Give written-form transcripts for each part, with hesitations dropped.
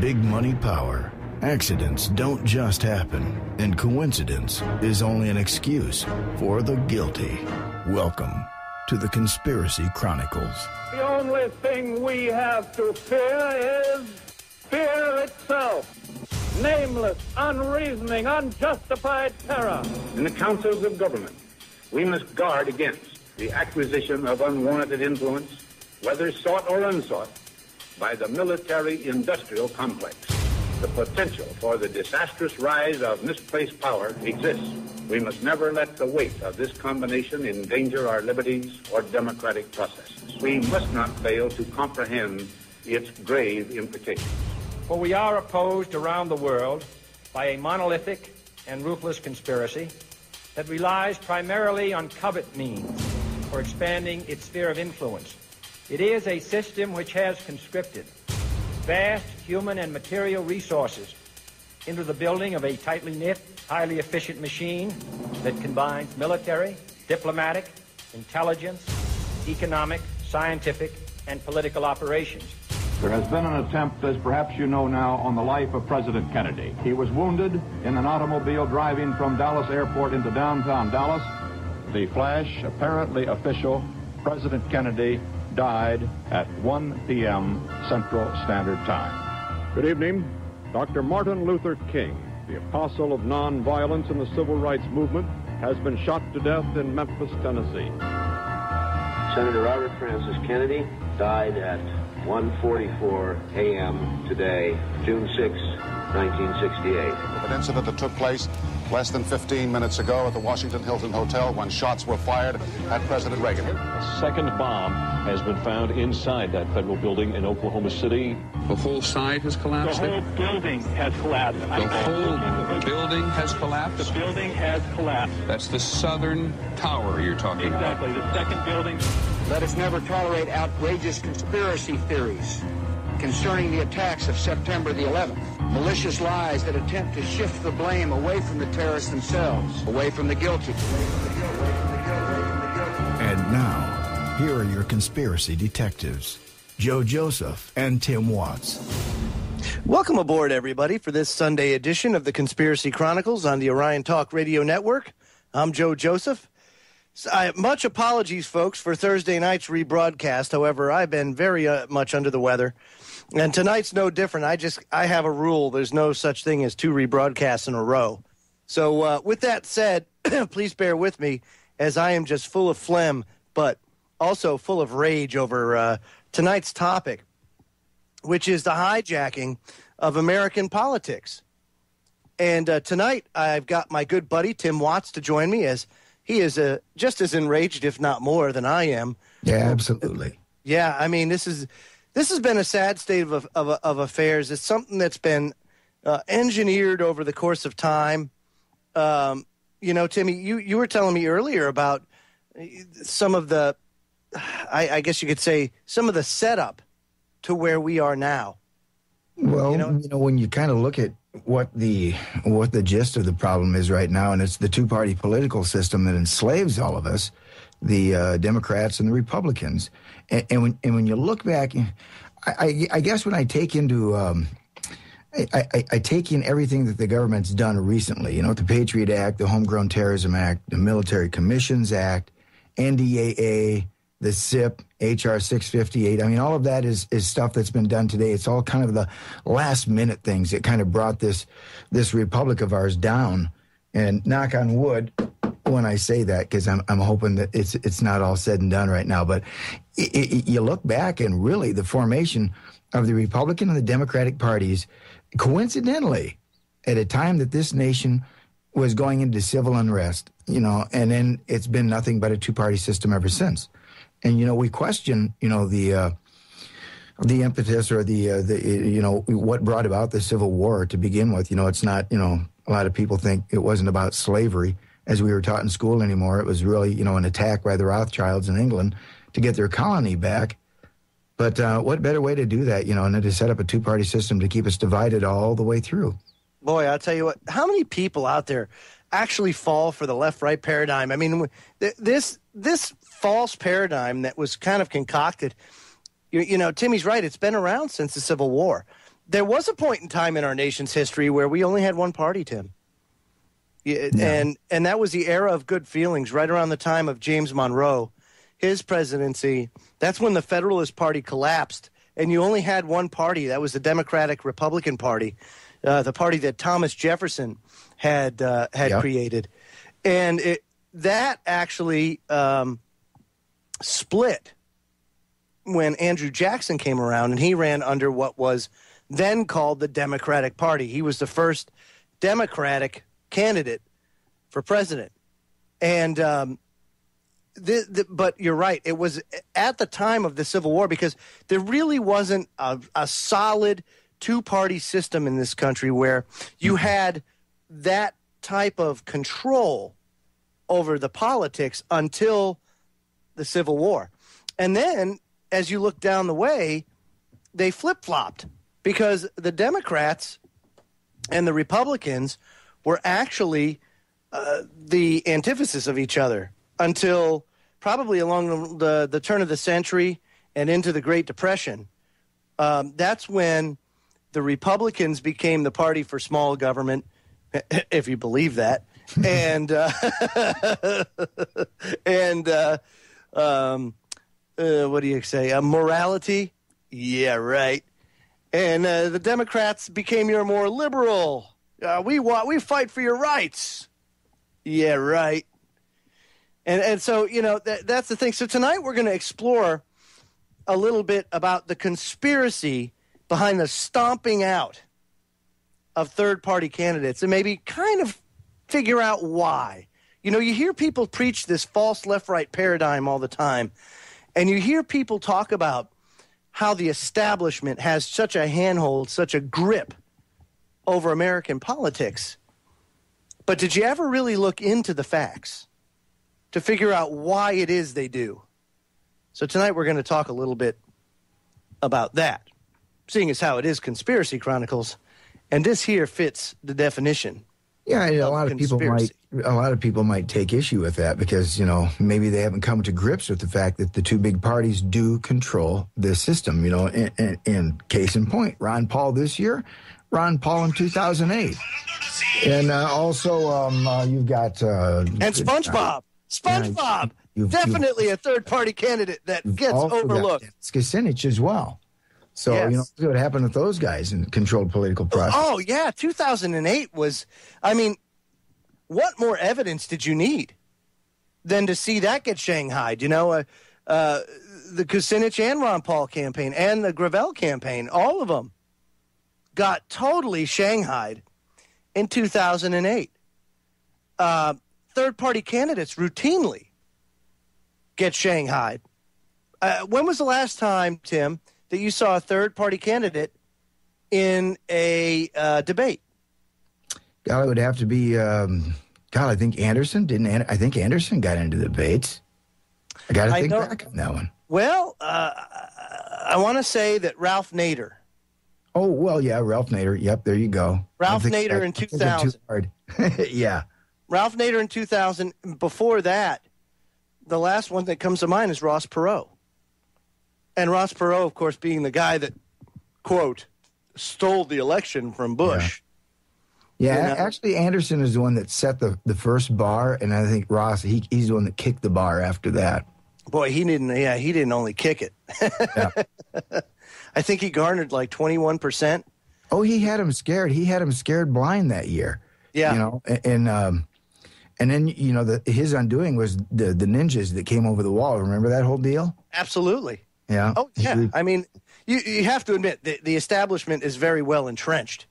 big money power. Accidents don't just happen, and coincidence is only an excuse for the guilty. Welcome to the Conspiracy Chronicles. The only thing we have to fear is fear itself. Nameless, unreasoning, unjustified terror. In the councils of government, we must guard against the acquisition of unwarranted influence, whether sought or unsought, by the military-industrial complex. The potential for the disastrous rise of misplaced power exists. We must never let the weight of this combination endanger our liberties or democratic processes. We must not fail to comprehend its grave implications. For we are opposed around the world by a monolithic and ruthless conspiracy that relies primarily on covert means for expanding its sphere of influence. It is a system which has conscripted vast human and material resources into the building of a tightly knit, highly efficient machine that combines military, diplomatic, intelligence, economic, scientific, and political operations. There has been an attempt, as perhaps you know now, on the life of President Kennedy. He was wounded in an automobile driving from Dallas Airport into downtown Dallas. The flash, apparently official, President Kennedy died at 1 p.m. Central Standard Time. Good evening. Dr. Martin Luther King, the apostle of nonviolence in the civil rights movement, has been shot to death in Memphis, Tennessee. Senator Robert Francis Kennedy died at 1:44 a.m. today, June 6, 1968. An incident that took place less than 15 minutes ago at the Washington Hilton Hotel when shots were fired at President Reagan. A second bomb has been found inside that federal building in Oklahoma City. The whole side has collapsed? The whole building has collapsed. The whole building has collapsed? The building has collapsed. That's the southern tower you're talking about. Exactly, the second building. Let us never tolerate outrageous conspiracy theories concerning the attacks of September the 11th. Malicious lies that attempt to shift the blame away from the terrorists themselves, away from the guilty. And now, here are your conspiracy detectives, Joe Joseph and Tim Watts. Welcome aboard, everybody, for this Sunday edition of the Conspiracy Chronicles on the Orion Talk Radio Network. I'm Joe Joseph. Much apologies, folks, for Thursday night's rebroadcast. However, I've been very much under the weather. And tonight's no different. I have a rule. There's no such thing as 2 rebroadcasts in a row. So with that said, please bear with me as I am just full of phlegm, but also full of rage over tonight's topic, which is the hijacking of American politics. And tonight I've got my good buddy Tim Watts to join me, as he is just as enraged, if not more, than I am. Yeah, absolutely. Yeah, I mean, this has been a sad state of affairs. It's something that's been engineered over the course of time. Timmy, you were telling me earlier about some of the, I guess you could say, some of the setup to where we are now. Well, when you kind of look at what the gist of the problem is right now, and it's the two-party political system that enslaves all of us, the Democrats and the Republicans. And when you look back, I guess when I take into I take in everything that the government's done recently, the Patriot Act, the Homegrown Terrorism Act, the Military Commissions Act, NDAA, the SIP, HR 658. I mean, all of that is stuff that's been done today. It's all kind of the last-minute things that kind of brought this republic of ours down. And knock on wood when I say that, because I'm hoping that it's not all said and done right now. But you look back, and really the formation of the Republican and the Democratic parties, coincidentally, at a time that this nation was going into civil unrest, and then it's been nothing but a two-party system ever since. And, we question, the impetus or what brought about the Civil War to begin with. It's not, a lot of people think it wasn't about slavery, as we were taught in school anymore. It was really, an attack by the Rothschilds in England to get their colony back. But what better way to do that, and then to set up a two-party system to keep us divided all the way through? Boy, I'll tell you what, how many people out there actually fall for the left-right paradigm? I mean, this false paradigm that was kind of concocted, Timmy's right, it's been around since the Civil War. there was a point in time in our nation's history where we only had one party, Tim. And that was the era of good feelings, right around the time of James Monroe, his presidency. That's when the Federalist Party collapsed, and you only had one party. That was the Democratic-Republican Party, the party that Thomas Jefferson had created. And that actually split when Andrew Jackson came around, and he ran under what was then called the Democratic Party. He was the first Democratic candidate for president. And but you're right. It was at the time of the Civil War, because there really wasn't a solid two-party system in this country where you had that type of control over the politics until the Civil War. And then, as you look down the way, they flip-flopped, because the Democrats and the Republicans were actually the antithesis of each other until probably along the turn of the century and into the Great Depression. That's when the Republicans became the party for small government, if you believe that, and what do you say? Morality? Yeah, right. And the Democrats became your more liberal. We fight for your rights. Yeah, right. And so, that's the thing. So tonight we're going to explore a little bit about the conspiracy behind the stomping out of third-party candidates and maybe kind of figure out why. You hear people preach this false left-right paradigm all the time, and you hear people talk about how the establishment has such a handhold, such a grip over American politics. But did you ever really look into the facts to figure out why it is they do? So tonight we're going to talk a little bit about that, seeing as how it is Conspiracy Chronicles, and this here fits the definition. Yeah, a lot of people might take issue with that because, maybe they haven't come to grips with the fact that the two big parties do control this system. In case in point, Ron Paul this year, Ron Paul in 2008. And also you've got... and SpongeBob. SpongeBob. Definitely a third-party candidate that gets overlooked. Kucinich as well. So, yes. What happened with those guys in controlled political process. Oh, yeah. 2008 was, what more evidence did you need than to see that get shanghaied? The Kucinich and Ron Paul campaign and the Gravel campaign, all of them got totally shanghaied in 2008. Third-party candidates routinely get shanghaied. When was the last time, Tim, that you saw a third-party candidate in a debate? God, it would have to be, I think Anderson. I think Anderson got into debates. I got to think back on that one. Well, I want to say that Ralph Nader. Oh, well, yeah, Ralph Nader. Yep, there you go. Ralph Nader in 2000. Yeah. Ralph Nader in 2000. Before that, the last one that comes to mind is Ross Perot. And Ross Perot, of course, being the guy that, quote, stole the election from Bush. Yeah, actually, Anderson is the one that set the first bar, and I think Ross, he's the one that kicked the bar after that. Boy, he didn't only kick it. Yeah. I think he garnered like 21%. Oh, he had him scared. He had him scared blind that year. Yeah. And then, his undoing was the ninjas that came over the wall. Remember that whole deal? Absolutely. Yeah. Oh, yeah. I mean, you have to admit the establishment is very well entrenched.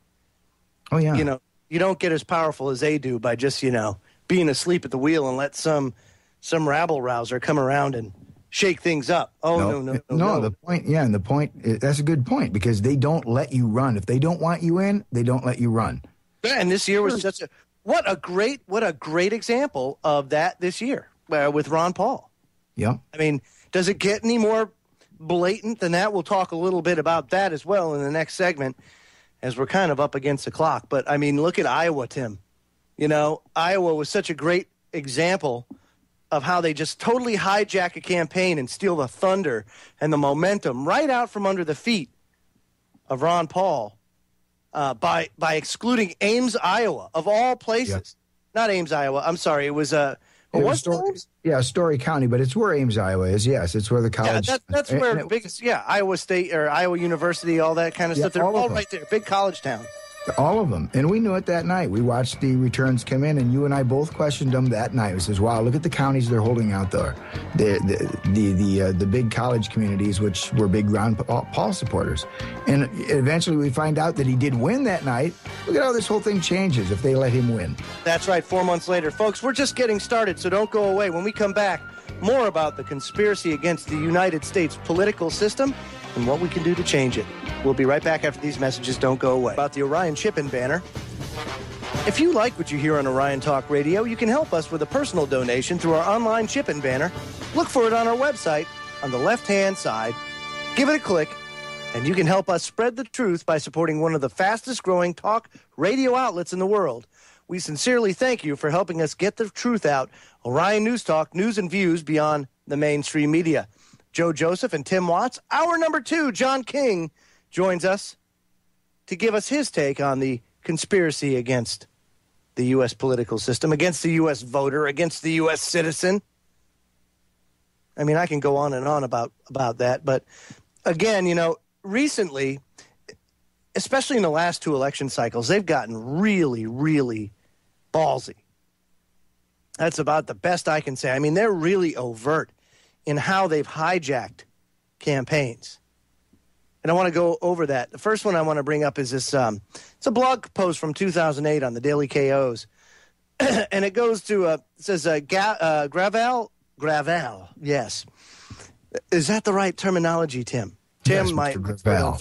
Oh, yeah. You don't get as powerful as they do by just, being asleep at the wheel and let some rabble-rouser come around and shake things up. Oh, no. The point, that's a good point, because they don't let you run. If they don't want you in, they don't let you run. Yeah, and this year was what a great example of that this year with Ron Paul. Yeah. I mean, does it get any more blatant than that? We'll talk a little bit about that as well in the next segment, as we're kind of up against the clock. But, I mean, look at Iowa, Tim. Iowa was such a great example of how they just totally hijack a campaign and steal the thunder and the momentum right out from under the feet of Ron Paul by excluding Ames, Iowa, of all places. Yeah. Not Ames, Iowa. I'm sorry. It was Story County, but it's where Ames, Iowa is. Yes, it's where the college. Yeah, that's where the biggest. Yeah, Iowa State or Iowa University, all that kind of stuff. They're all right there. Big college town. All of them. And we knew it that night. We watched the returns come in, and you and I both questioned them that night. We says, wow, look at the counties they're holding out there. The big college communities, which were big Ron Paul supporters. And eventually we find out that he did win that night. Look at how this whole thing changes if they let him win. That's right, 4 months later. Folks, we're just getting started, so don't go away. When we come back, more about the conspiracy against the United States political system and what we can do to change it. We'll be right back after these messages. Don't go away. About the Orion shipping banner. If you like what you hear on Orion Talk Radio, you can help us with a personal donation through our online shipping banner. Look for it on our website on the left-hand side. Give it a click, and you can help us spread the truth by supporting one of the fastest-growing talk radio outlets in the world. We sincerely thank you for helping us get the truth out. Orion News Talk, news and views beyond the mainstream media. Joe Joseph and Tim Watts. Hour number 2, John King, joins us to give us his take on the conspiracy against the U.S. political system, against the U.S. voter, against the U.S. citizen. I mean, I can go on and on about that. But again, recently, especially in the last 2 election cycles, they've gotten really, really ballsy. That's about the best I can say. I mean, they're really overt in how they've hijacked campaigns. And I want to go over that. The first one I want to bring up is this. It's a blog post from 2008 on the Daily KOs. And it goes to, it says, Gravel. Yes. Is that the right terminology, Tim? Tim, yes, Mike Gravel.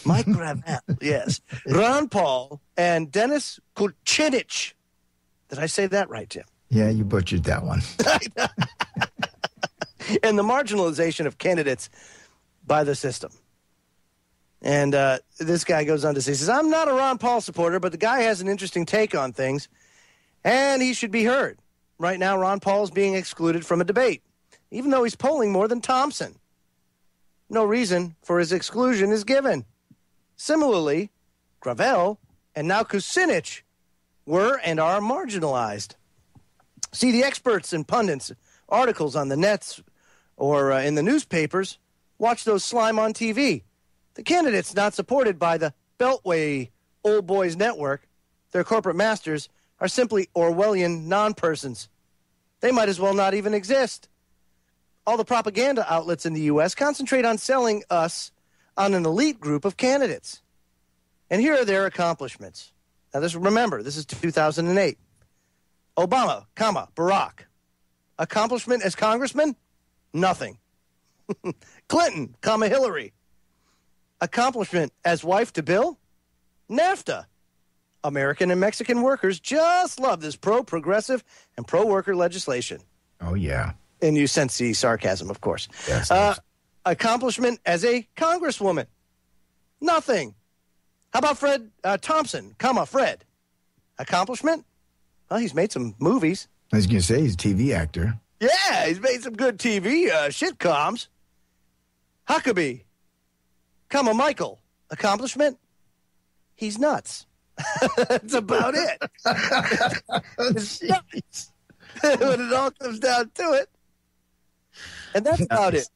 Mike Gravel, yes. Ron Paul and Dennis Kucinich. Did I say that right, Tim? Yeah, you butchered that one. And the marginalization of candidates by the system. And this guy goes on to say, says, I'm not a Ron Paul supporter, but the guy has an interesting take on things, and he should be heard. Right now, Ron Paul is being excluded from a debate, even though he's polling more than Thompson. No reason for his exclusion is given. Similarly, Gravel and now Kucinich were and are marginalized. See, the experts and pundits, articles on the nets or in the newspapers, watch those slime on TV. The candidates not supported by the Beltway Old Boys Network, their corporate masters, are simply Orwellian non-persons. They might as well not even exist. All the propaganda outlets in the U.S. concentrate on selling us on an elite group of candidates. And here are their accomplishments. Now, remember, this is 2008. Obama, Barack. Accomplishment as congressman? Nothing. Clinton, Hillary. Accomplishment as wife to Bill? NAFTA. American and Mexican workers just love this pro-progressive and pro-worker legislation. Oh, yeah. And you sense the sarcasm, of course. Yes, accomplishment as a congresswoman? Nothing. How about Fred Thompson, Fred? Accomplishment? Well, he's made some movies. I was going to say, he's a TV actor. Yeah, he's made some good TV sitcoms. Huckabee, Michael. Accomplishment? He's nuts. That's about it. It's nuts. When it all comes down to it. And that's about it.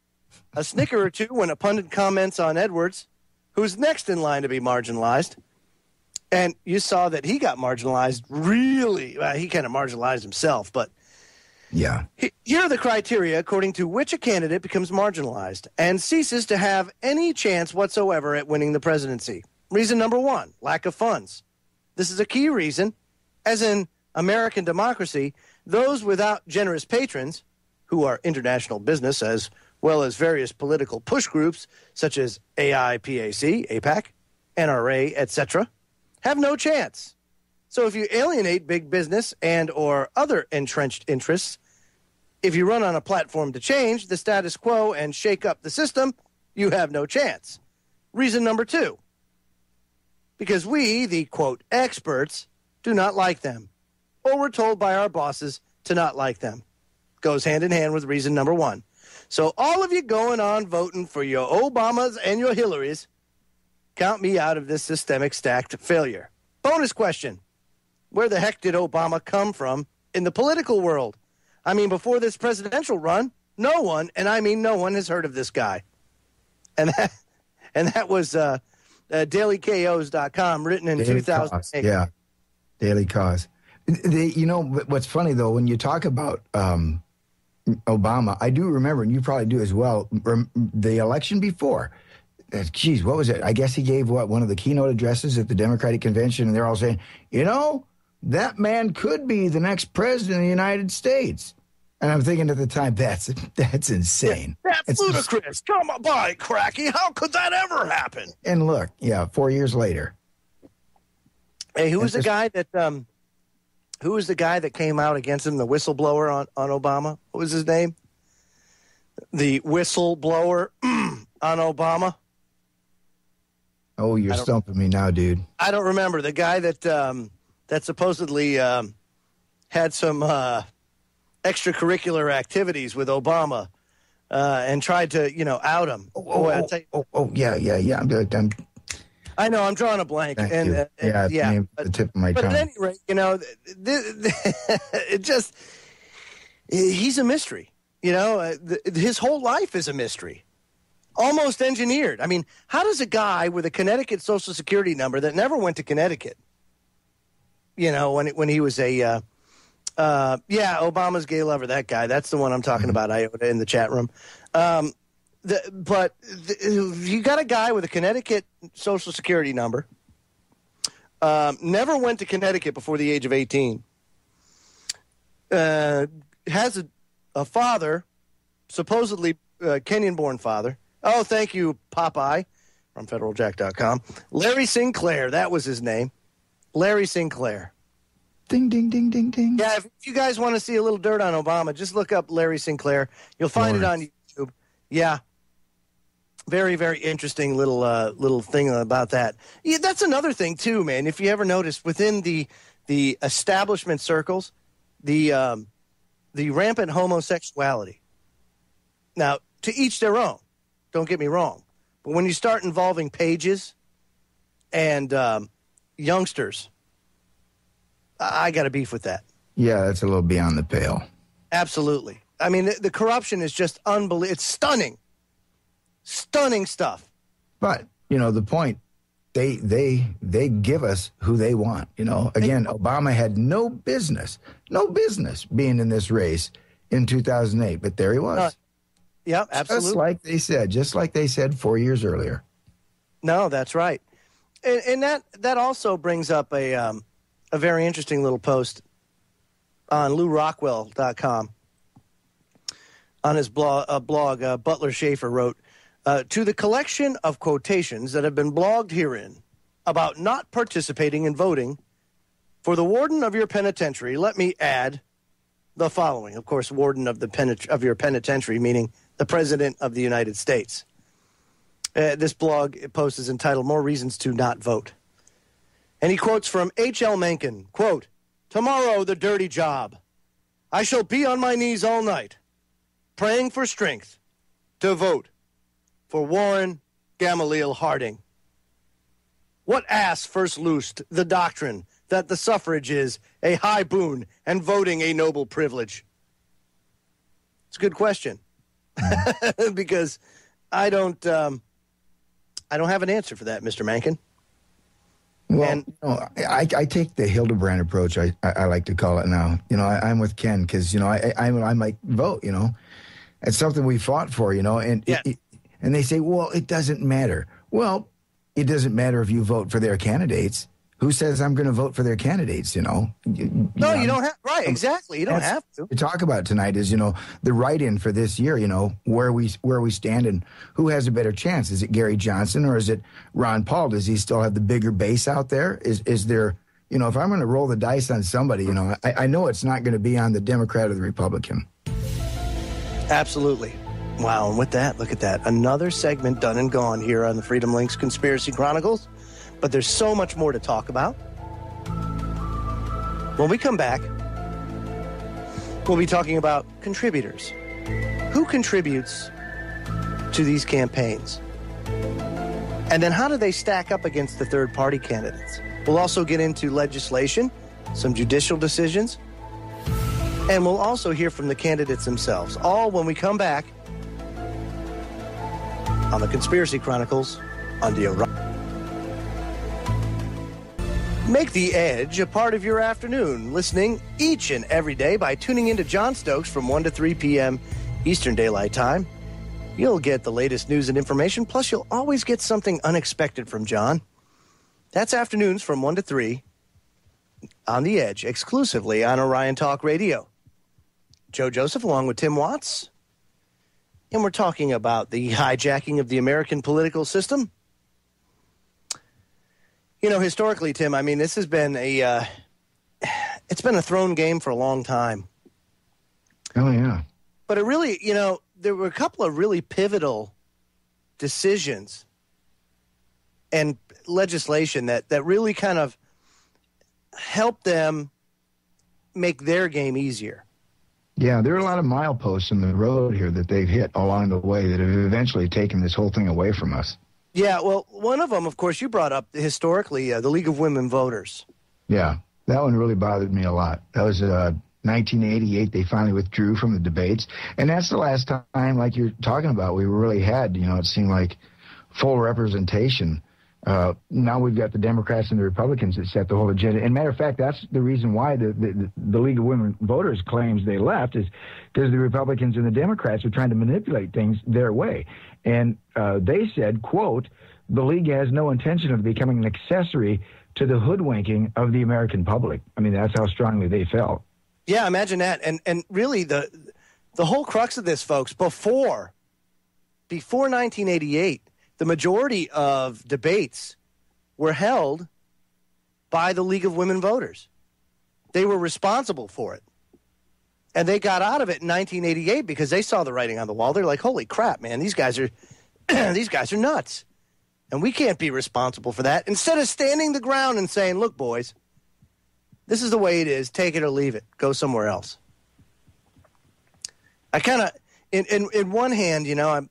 A snicker or two when a pundit comments on Edwards, who's next in line to be marginalized. And you saw that he got marginalized really. Well, he kind of marginalized himself, but yeah. Here are the criteria according to which a candidate becomes marginalized and ceases to have any chance whatsoever at winning the presidency. Reason number 1, lack of funds. This is a key reason. As in American democracy, those without generous patrons, who are international business as well as various political push groups such as AIPAC, AIPAC, NRA, etc., have no chance. So if you alienate big business and or other entrenched interests, if you run on a platform to change the status quo and shake up the system, you have no chance. Reason number 2, because we, the, quote, experts, do not like them, or we're told by our bosses to not like them. Goes hand in hand with reason number 1. So all of you going on voting for your Obamas and your Hillarys, Count me out of this systemic stacked failure. Bonus question. Where the heck did Obama come from in the political world? I mean, before this presidential run, no one, and I mean no one, has heard of this guy. And that was DailyKOs.com, written in 2008. Yeah, Daily Cause. You know, what's funny, though, when you talk about Obama, I do remember, and you probably do as well, the election before. Geez, what was it? I guess he gave, one of the keynote addresses at the Democratic Convention, and they're all saying, you know, that man could be the next president of the United States. And I'm thinking at the time, that's insane. That's ludicrous. Come on by, Cracky. How could that ever happen? And look, 4 years later. Hey, who was the guy that came out against him, the whistleblower on Obama? What was his name? The whistleblower on Obama? Oh, you're stumping me now, dude. I don't remember. The guy that supposedly had some extracurricular activities with Obama and tried to, out him. Yeah. I know, I'm drawing a blank. Thank and you. The tip of my tongue. But at any rate, he's a mystery. His whole life is a mystery. Almost engineered. I mean, how does a guy with a Connecticut Social Security number that never went to Connecticut, when he was a, Obama's gay lover, that guy, that's the one I'm talking about, Iota, in the chat room. But you got a guy with a Connecticut Social Security number, never went to Connecticut before the age of 18, has a father, supposedly Kenyan-born father. Oh, thank you, Popeye, from FederalJack.com. Larry Sinclair, that was his name. Larry Sinclair. Ding, ding, ding, ding, ding. Yeah, if you guys want to see a little dirt on Obama, just look up Larry Sinclair. You'll find it on YouTube. Yeah. Very, very interesting little thing about that. Yeah, that's another thing, too, man. If you ever noticed, within the establishment circles, the rampant homosexuality. Now, to each their own. Don't get me wrong. But when you start involving pages and youngsters, I got a beef with that. Yeah, that's a little beyond the pale. Absolutely. I mean, the corruption is just unbelievable. It's stunning. Stunning stuff. But, the point, they give us who they want. Again, Obama had no business being in this race in 2008, but there he was. Yeah, absolutely. Just like they said 4 years earlier. No, that's right. And that also brings up a very interesting little post on LouRockwell.com. On his blog, Butler Schaefer wrote, to the collection of quotations that have been blogged herein about not participating in voting for the warden of your penitentiary, let me add the following. Of course, warden of your penitentiary, meaning the President of the United States. This blog post is entitled More Reasons to Not Vote. And he quotes from H.L. Mencken, quote, tomorrow the dirty job. I shall be on my knees all night, praying for strength to vote for Warren Gamaliel Harding. What ass first loosed the doctrine that the suffrage is a high boon and voting a noble privilege? It's a good question. Because I don't have an answer for that, Mr. Mencken. Well, I take the Hildebrand approach, I like to call it now. I'm with Ken because, I might vote, It's something we fought for, and and they say, well, it doesn't matter. Well, it doesn't matter if you vote for their candidates. Who says I'm going to vote for their candidates, you don't have, right, exactly. You don't have to. To talk about tonight is, the write-in for this year, where we stand and who has a better chance. Is it Gary Johnson or is it Ron Paul? Does he still have the bigger base out there? Is there, if I'm going to roll the dice on somebody, I know it's not going to be on the Democrat or the Republican. Absolutely. Wow, and with that, look at that. Another segment done and gone here on the Freedom Links Conspiracy Chronicles. But there's so much more to talk about. When we come back, we'll be talking about contributors. Who contributes to these campaigns? And then how do they stack up against the third-party candidates? We'll also get into legislation, some judicial decisions, and we'll also hear from the candidates themselves, all when we come back on the Conspiracy Chronicles on the Orion. Make The Edge a part of your afternoon, listening each and every day by tuning into John Stokes from 1 to 3 p.m. Eastern Daylight Time. You'll get the latest news and information, plus you'll always get something unexpected from John. That's afternoons from 1 to 3 on The Edge, exclusively on Orion Talk Radio. Joe Joseph along with Tim Watts. And we're talking about the hijacking of the American political system. You know, historically, Tim, I mean, this has been it's been a thrown game for a long time. Oh, yeah. But it really, you know, there were a couple of really pivotal decisions and legislation that really kind of helped them make their game easier. Yeah, there are a lot of mileposts in the road here that they've hit along the way that have eventually taken this whole thing away from us. Yeah, well, one of them, of course, you brought up historically, the League of Women Voters. Yeah, that one really bothered me a lot. That was 1988. They finally withdrew from the debates. And that's the last time, like you're talking about, we really had, you know, it seemed like full representation. Now we've got the Democrats and the Republicans that set the whole agenda. And matter of fact, that's the reason why the League of Women Voters claims they left, is because the Republicans and the Democrats are trying to manipulate things their way. And they said, quote, the League has no intention of becoming an accessory to the hoodwinking of the American public. I mean, that's how strongly they felt. Yeah, imagine that. And really, the whole crux of this, folks, before 1988, the majority of debates were held by the League of Women Voters. They were responsible for it. And they got out of it in 1988 because they saw the writing on the wall. They're like, holy crap, man, these guys are these guys are nuts. And we can't be responsible for that. Instead of standing the ground and saying, look, boys, this is the way it is. Take it or leave it. Go somewhere else. I kind of, in one hand, you know,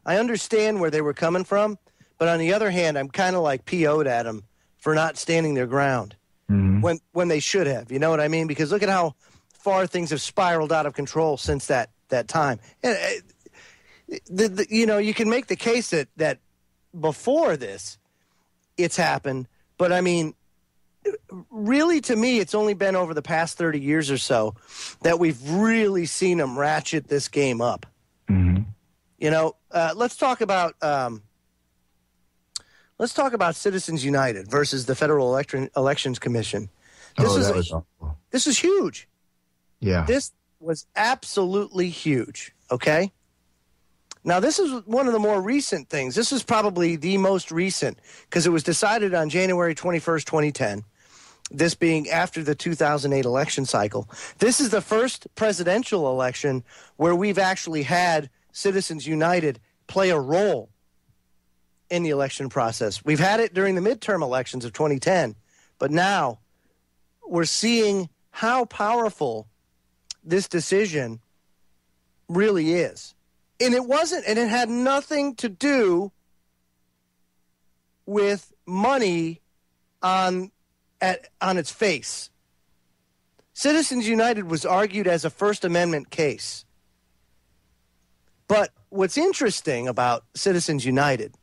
I understand where they were coming from, but on the other hand, I'm kind of like PO'd at them for not standing their ground when they should have. You know what I mean? Because look at how far things have spiraled out of control since that time. And, you know, you can make the case that before this, it's happened, but I mean, really, to me, it's only been over the past 30 years or so that we've really seen them ratchet this game up. You know, let's talk about Citizens United versus the Federal Elections Commission. This is huge. Yeah, this was absolutely huge. Okay. Now, this is one of the more recent things. This is probably the most recent because it was decided on January 21st, 2010. This being after the 2008 election cycle. This is the first presidential election where we've actually had Citizens United play a role in the election process. We've had it during the midterm elections of 2010, but now we're seeing how powerful this decision really is. And it had nothing to do with money on its face. Citizens United was argued as a First Amendment case. But what's interesting about Citizens United,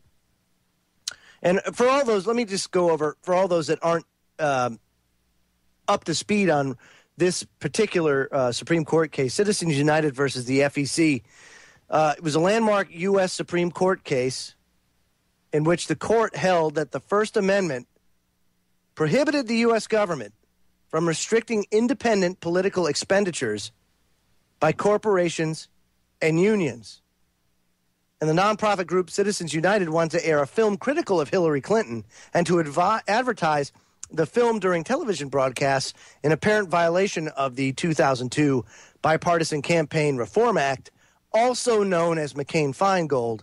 and for all those, let me just go over, for all those that aren't up to speed on this particular Supreme Court case, Citizens United versus the FEC, it was a landmark U.S. Supreme Court case in which the court held that the First Amendment prohibited the U.S. government from restricting independent political expenditures by corporations and unions. And the nonprofit group Citizens United wanted to air a film critical of Hillary Clinton and to advertise the film during television broadcasts in apparent violation of the 2002 Bipartisan Campaign Reform Act, also known as McCain-Feingold.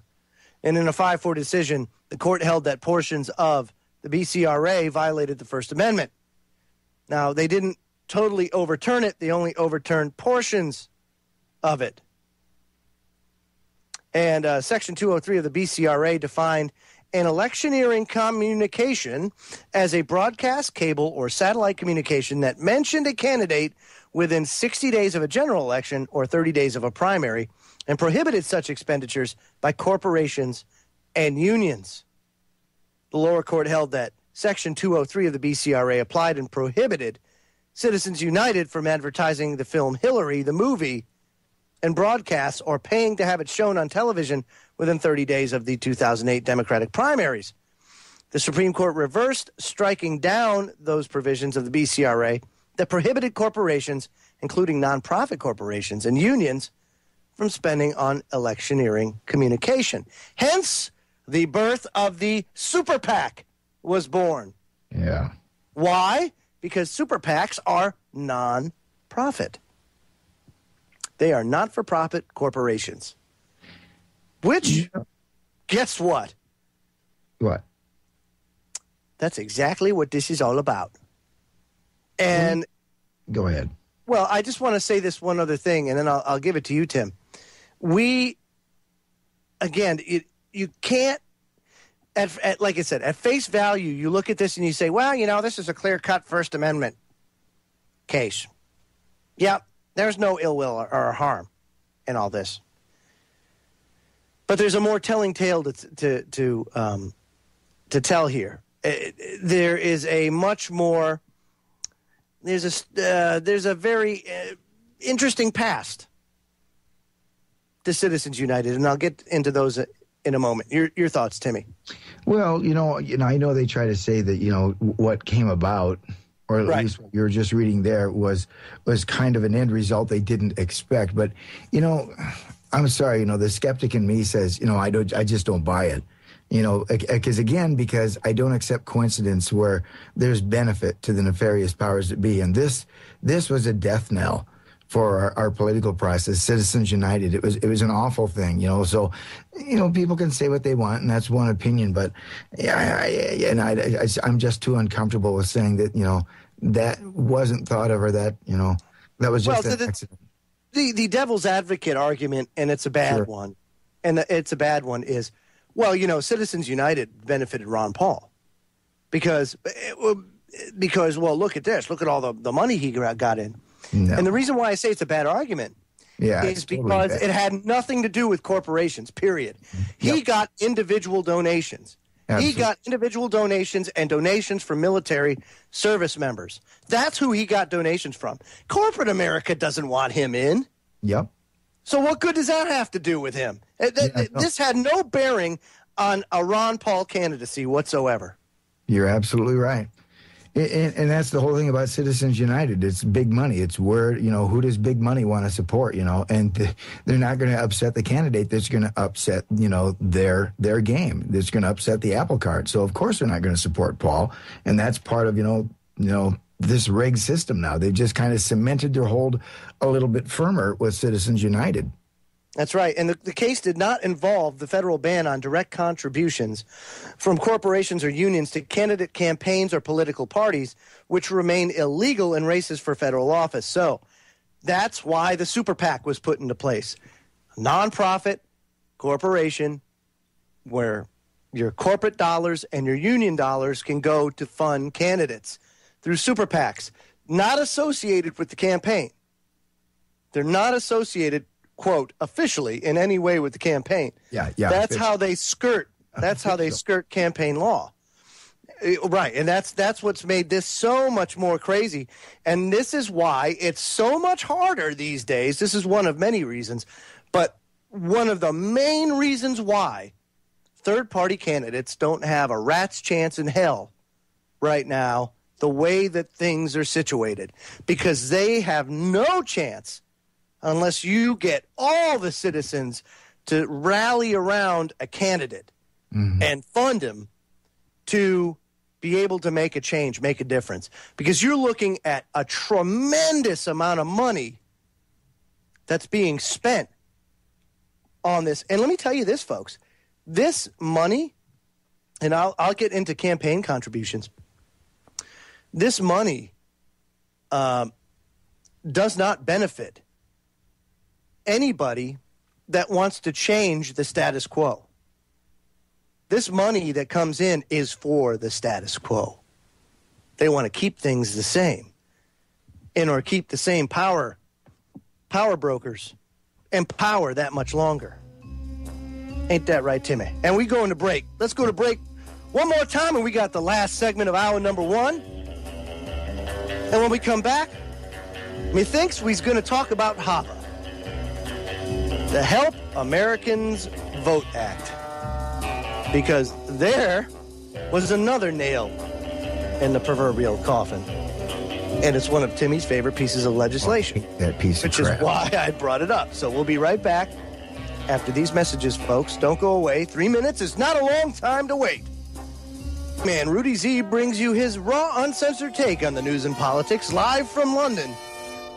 And in a 5-4 decision, the court held that portions of the BCRA violated the First Amendment. Now, they didn't totally overturn it. They only overturned portions of it. And Section 203 of the BCRA defined an electioneering communication as a broadcast, cable, or satellite communication that mentioned a candidate within 60 days of a general election or 30 days of a primary, and prohibited such expenditures by corporations and unions. The lower court held that Section 203 of the BCRA applied and prohibited Citizens United from advertising the film Hillary, the movie, and broadcasts or paying to have it shown on television within 30 days of the 2008 Democratic primaries. The Supreme Court reversed, striking down those provisions of the BCRA that prohibited corporations, including nonprofit corporations and unions, from spending on electioneering communication. Hence, the birth of the Super PAC was born. Yeah. Why? Because Super PACs are non-profit. They are not-for-profit corporations. Which, guess what? What? That's exactly what this is all about. And go ahead. Well, I just want to say this one other thing, and then I'll give it to you, Tim. You can't, like I said, at face value, you look at this and you say, well, this is a clear-cut First Amendment case. Yeah, there's no ill will or harm in all this. But there's a more telling tale to tell here. There is a much more, there's a very interesting past to Citizens United, and I'll get into those in a moment. Your thoughts, Timmy? Well, I know they try to say that, what came about, or at least what you were just reading there, was kind of an end result they didn't expect. But, I'm sorry, the skeptic in me says, I just don't buy it. Because I don't accept coincidence where there's benefit to the nefarious powers that be. And this was a death knell for our political process, Citizens United. It was an awful thing, So, people can say what they want, and that's one opinion. But I'm just too uncomfortable with saying that, that wasn't thought of, or that, that was just an accident. The devil's advocate argument, and it's a bad one, and it's a bad one, is, well, Citizens United benefited Ron Paul because, well, look at this. Look at all the money he got in. No. And the reason why I say it's a bad argument is because it had nothing to do with corporations, period. He got individual donations. Absolutely. He got individual donations and donations from military service members. That's who he got donations from. Corporate America doesn't want him in. Yep. So what good does that have to do with him? This had no bearing on a Ron Paul candidacy whatsoever. You're absolutely right. And that's the whole thing about Citizens United. It's big money. It's where, who does big money want to support, and they're not going to upset the candidate that's going to upset, their game. That's going to upset the apple cart. So, of course, they're not going to support Paul. And that's part of, this rigged system now. They've just kind of cemented their hold a little bit firmer with Citizens United. That's right. And the case did not involve the federal ban on direct contributions from corporations or unions to candidate campaigns or political parties, which remain illegal in races for federal office. So that's why the Super PAC was put into place. A nonprofit corporation where your corporate dollars and your union dollars can go to fund candidates through Super PACs, not associated with the campaign. They're not associated, quote, officially in any way with the campaign. Yeah. That's how they skirt. That's how they skirt campaign law. Right, and that's what's made this so much more crazy. And this is why it's so much harder these days. This is one of many reasons, but one of the main reasons why third-party candidates don't have a rat's chance in hell right now, the way that things are situated, because they have no chance unless you get all the citizens to rally around a candidate and fund him to be able to make a change, make a difference. Because you're looking at a tremendous amount of money that's being spent on this. And let me tell you this, folks. This money, and I'll get into campaign contributions, this money does not benefit anybody that wants to change the status quo. this money that comes in is for the status quo. They want to keep things the same or keep the same power brokers and power that much longer. Ain't that right, Timmy? And we go into break. Let's go to break one more time, and we got the last segment of hour number 1. And when we come back, methinks we's going to talk about HAVA, the Help Americans Vote Act, because there was another nail in the proverbial coffin, and it's one of Timmy's favorite pieces of legislation. That piece of crap. Which is why I brought it up. So we'll be right back after these messages, folks. Don't go away. 3 minutes is not a long time to wait. Man, Rudy Z brings you his raw, uncensored take on the news and politics live from London.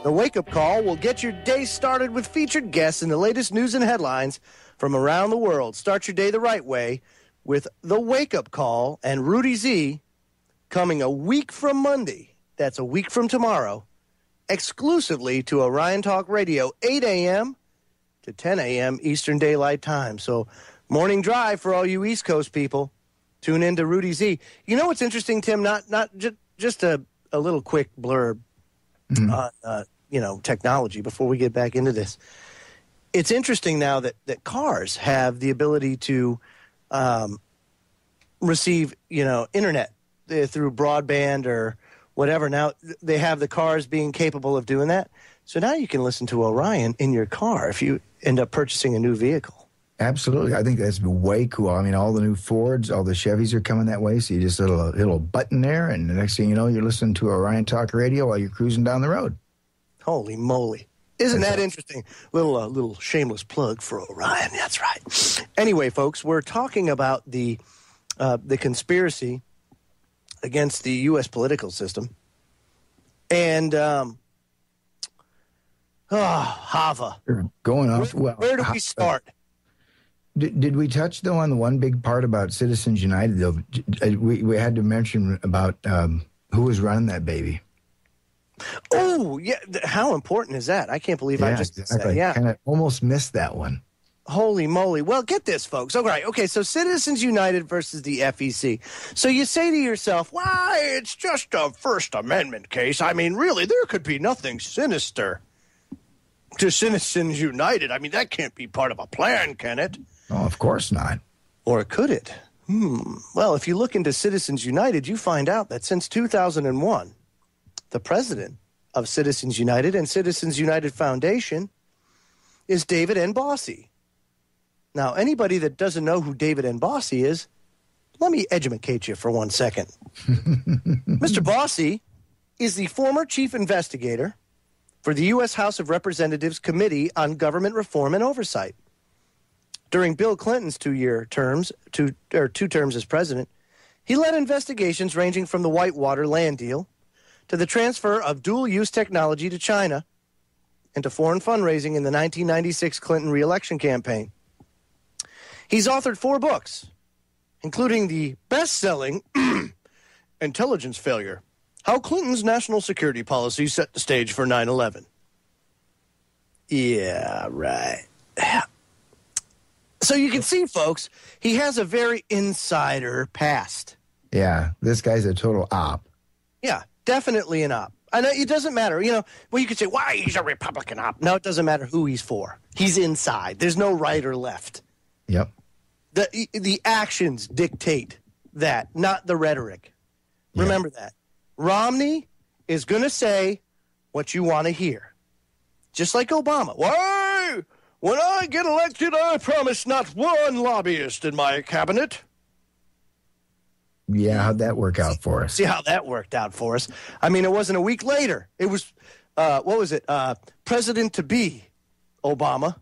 The wake-up call will get your day started with featured guests and the latest news and headlines from around the world. Start your day the right way with the wake-up call and Rudy Z coming a week from Monday. That's a week from tomorrow, exclusively to Orion Talk Radio, 8 a.m. to 10 a.m. Eastern Daylight Time. So morning drive for all you East Coast people. Tune in to Rudy Z. You know what's interesting, Tim? Not just a little quick blurb on technology before we get back into this. It's interesting now that cars have the ability to receive internet through broadband or whatever. Now they have the cars being capable of doing that. So now you can listen to Orion in your car if you end up purchasing a new vehicle. Absolutely. I think that's way cool. I mean, all the new Fords, all the Chevys are coming that way. So you just hit a little button there, and the next thing you know, you're listening to Orion Talk Radio while you're cruising down the road. Holy moly. Isn't that interesting? Little shameless plug for Orion. That's right. Anyway, folks, we're talking about the conspiracy against the U.S. political system. And, HAVA. Going off. Where do we start? Did we touch, though, on the one big part about Citizens United, though? We had to mention about who was running that baby. Oh, yeah. How important is that? I can't believe I just said that. Yeah. Kind of almost missed that one. Holy moly. Well, get this, folks. All right. Okay, so Citizens United versus the FEC. So you say to yourself, why, it's just a First Amendment case. I mean, really, there could be nothing sinister to Citizens United. I mean, that can't be part of a plan, can it? Oh, of course not. Or could it? Well, if you look into Citizens United, you find out that since 2001, the president of Citizens United and Citizens United Foundation is David N. Bossie. Now, anybody that doesn't know who David N. Bossie is, let me educate you for 1 second. Mr. Bossie is the former chief investigator for the U.S. House of Representatives Committee on Government Reform and Oversight. During Bill Clinton's two terms as president, he led investigations ranging from the Whitewater land deal to the transfer of dual-use technology to China and to foreign fundraising in the 1996 Clinton re-election campaign. He's authored 4 books, including the best-selling Intelligence Failure, How Clinton's National Security Policy Set the Stage for 9/11. Yeah, right. So you can see, folks, he has a very insider past. Yeah, this guy's a total op. Yeah, definitely an op. I know it doesn't matter. You could say, why, he's a Republican op. No, it doesn't matter who he's for. He's inside. There's no right or left. Yep. The actions dictate that, not the rhetoric. Yep. Remember that. Romney is going to say what you want to hear. Just like Obama. Why? When I get elected, I promise not one lobbyist in my cabinet. Yeah, how'd that work out for us? See how that worked out for us. I mean, it wasn't a week later. It was, what was it? President-to-be Obama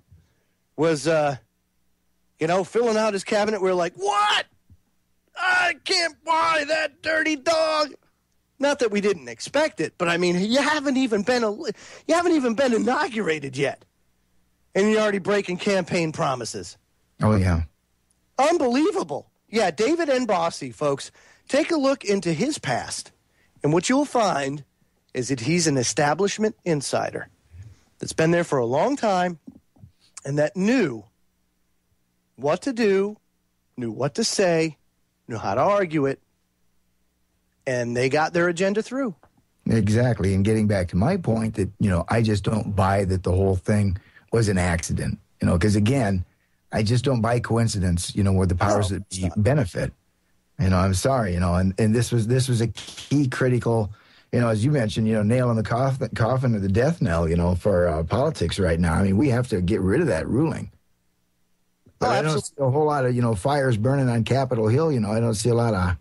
was, filling out his cabinet. We were like, what? I can't buy that dirty dog. Not that we didn't expect it, but I mean, you haven't even been inaugurated yet. And you're already breaking campaign promises. Oh, yeah. Unbelievable. Yeah, David N. Bossie, folks, take a look into his past. And what you'll find is that he's an establishment insider that's been there for a long time and that knew what to do, knew what to say, knew how to argue it, and they got their agenda through. Exactly. And getting back to my point that, I just don't buy that the whole thing was an accident, because again, I just don't buy coincidence, where the powers that be benefit. I'm sorry, and this was a key critical, as you mentioned, nail in the coffin of the death knell, for politics right now. I mean, we have to get rid of that ruling. But I don't see a whole lot of, fires burning on Capitol Hill. I don't see a lot of,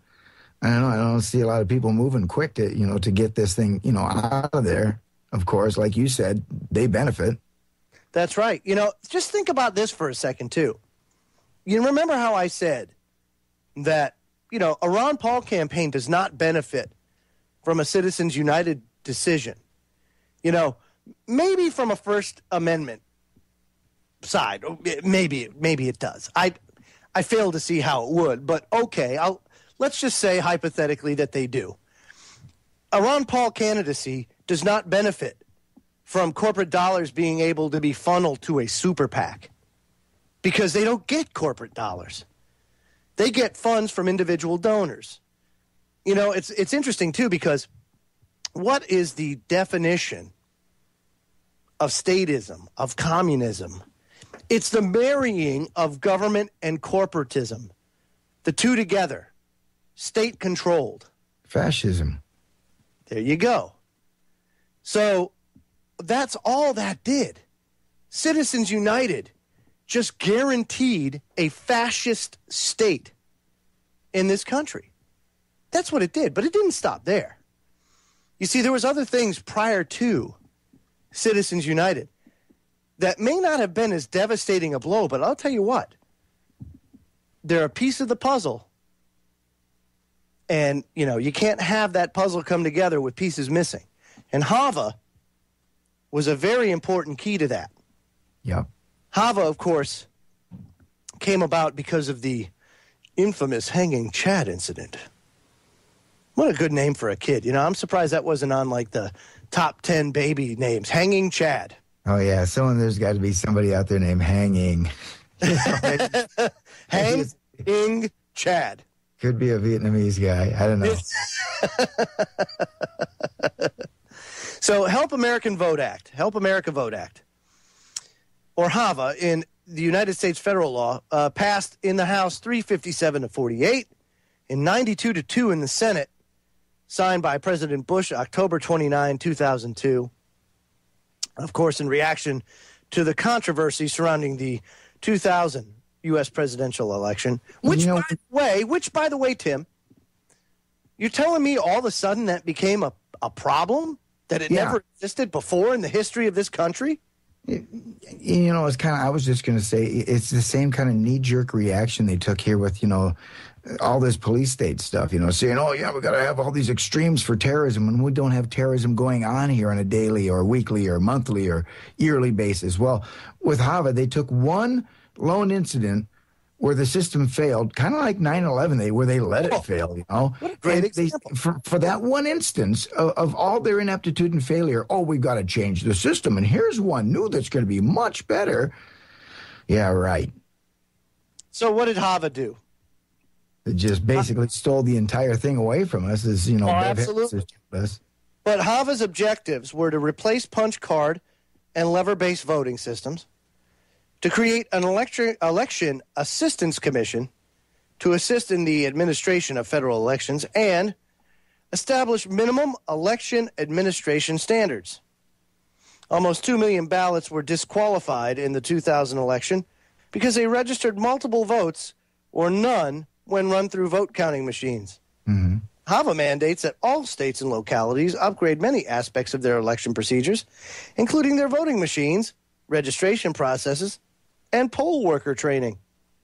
I don't see a lot of people moving quick to, to get this thing, out of there. Of course, like you said, they benefit. That's right. Just think about this for a second, too. You remember how I said that, a Ron Paul campaign does not benefit from a Citizens United decision. Maybe from a First Amendment side, maybe it does. I fail to see how it would, but okay, let's just say hypothetically that they do. A Ron Paul candidacy does not benefit from corporate dollars being able to be funneled to a super PAC because they don't get corporate dollars. They get funds from individual donors. It's interesting, too, because what is the definition of statism, of communism? It's the marrying of government and corporatism, the two together, state-controlled. Fascism. There you go. So that's all that did. Citizens United just guaranteed a fascist state in this country. That's what it did, but it didn't stop there. You see, there was other things prior to Citizens United that may not have been as devastating a blow, but I'll tell you what, they're a piece of the puzzle, and, you can't have that puzzle come together with pieces missing. And HAVA was a very important key to that. Yep. HAVA, of course, came about because of the infamous Hanging Chad incident. What a good name for a kid. I'm surprised that wasn't on, the top 10 baby names. Hanging Chad. Oh, yeah. There's got to be somebody out there named Hanging. Hanging Chad. Could be a Vietnamese guy. I don't know. So Help America Vote Act, or HAVA, in the United States federal law, passed in the House 357-48 and 92-2 in the Senate, signed by President Bush October 29, 2002. Of course, in reaction to the controversy surrounding the 2000 U.S. presidential election, which, by the way, Tim, you're telling me all of a sudden that became a problem? That it never existed before in the history of this country? It's kind of, I was just going to say, it's the same kind of knee-jerk reaction they took here with, all this police state stuff, saying, we got to have all these extremes for terrorism, and we don't have terrorism going on here on a daily or weekly or monthly or yearly basis. Well, with HAVA, they took one lone incident where the system failed, kind of like 9/11, where they let it fail, What a great example. For that one instance of all their ineptitude and failure, we've got to change the system, and here's one new that's going to be much better. Yeah, right. So what did HAVA do? It just basically stole the entire thing away from us, as, absolutely. But HAVA's objectives were to replace punch card and lever-based voting systems, to create an election assistance commission to assist in the administration of federal elections, and establish minimum election administration standards. Almost 2 million ballots were disqualified in the 2000 election because they registered multiple votes or none when run through vote counting machines. Mm-hmm. HAVA mandates that all states and localities upgrade many aspects of their election procedures, including their voting machines, registration processes, and poll worker training.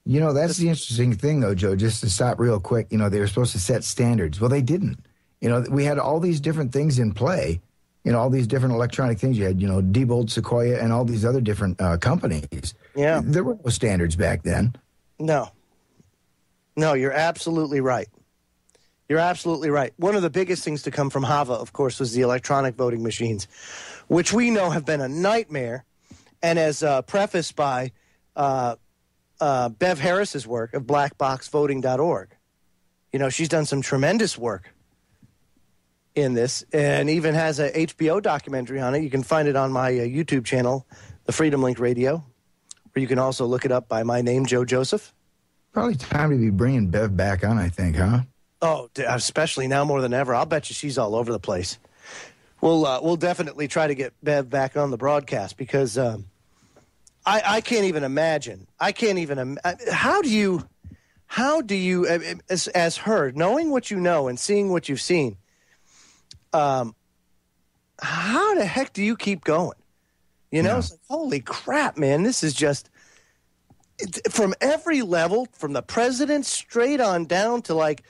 That's the interesting thing, though, Joe, just to stop real quick. They were supposed to set standards. Well, they didn't. We had all these different things in play, all these different electronic things. You had, Diebold, Sequoia, and all these other different companies. Yeah. There were no standards back then. No, you're absolutely right. You're absolutely right. One of the biggest things to come from HAVA, of course, was the electronic voting machines, which we know have been a nightmare, and as prefaced by Bev Harris's work of blackboxvoting.org. You know, she's done some tremendous work in this and even has a HBO documentary on it. You can find it on my YouTube channel, The Freedom Link Radio, or you can also look it up by my name, Joe Joseph. Probably time to be bringing Bev back on, I think, huh? Oh, especially now more than ever. I'll bet you she's all over the place. We'll definitely try to get Bev back on the broadcast because I can't even imagine. How do you, as her, knowing what you know and seeing what you've seen, how the heck do you keep going? You know, It's like, holy crap, man, this is just, from every level, from the president straight on down to like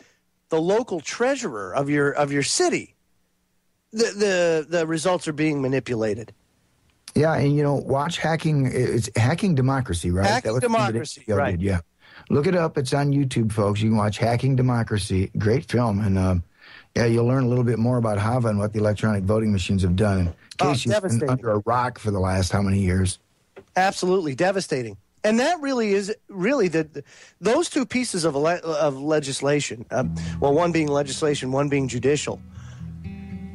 the local treasurer of your city, the results are being manipulated. Yeah, and watch Hacking. It's Hacking Democracy, right? Hacking Democracy, right? Yeah, look it up. It's on YouTube, folks. You can watch Hacking Democracy. Great film, and you'll learn a little bit more about Hava and what the electronic voting machines have done. In case you've been under a rock for the last how many years? Absolutely devastating. And that really is those two pieces of legislation, one being legislation, one being judicial,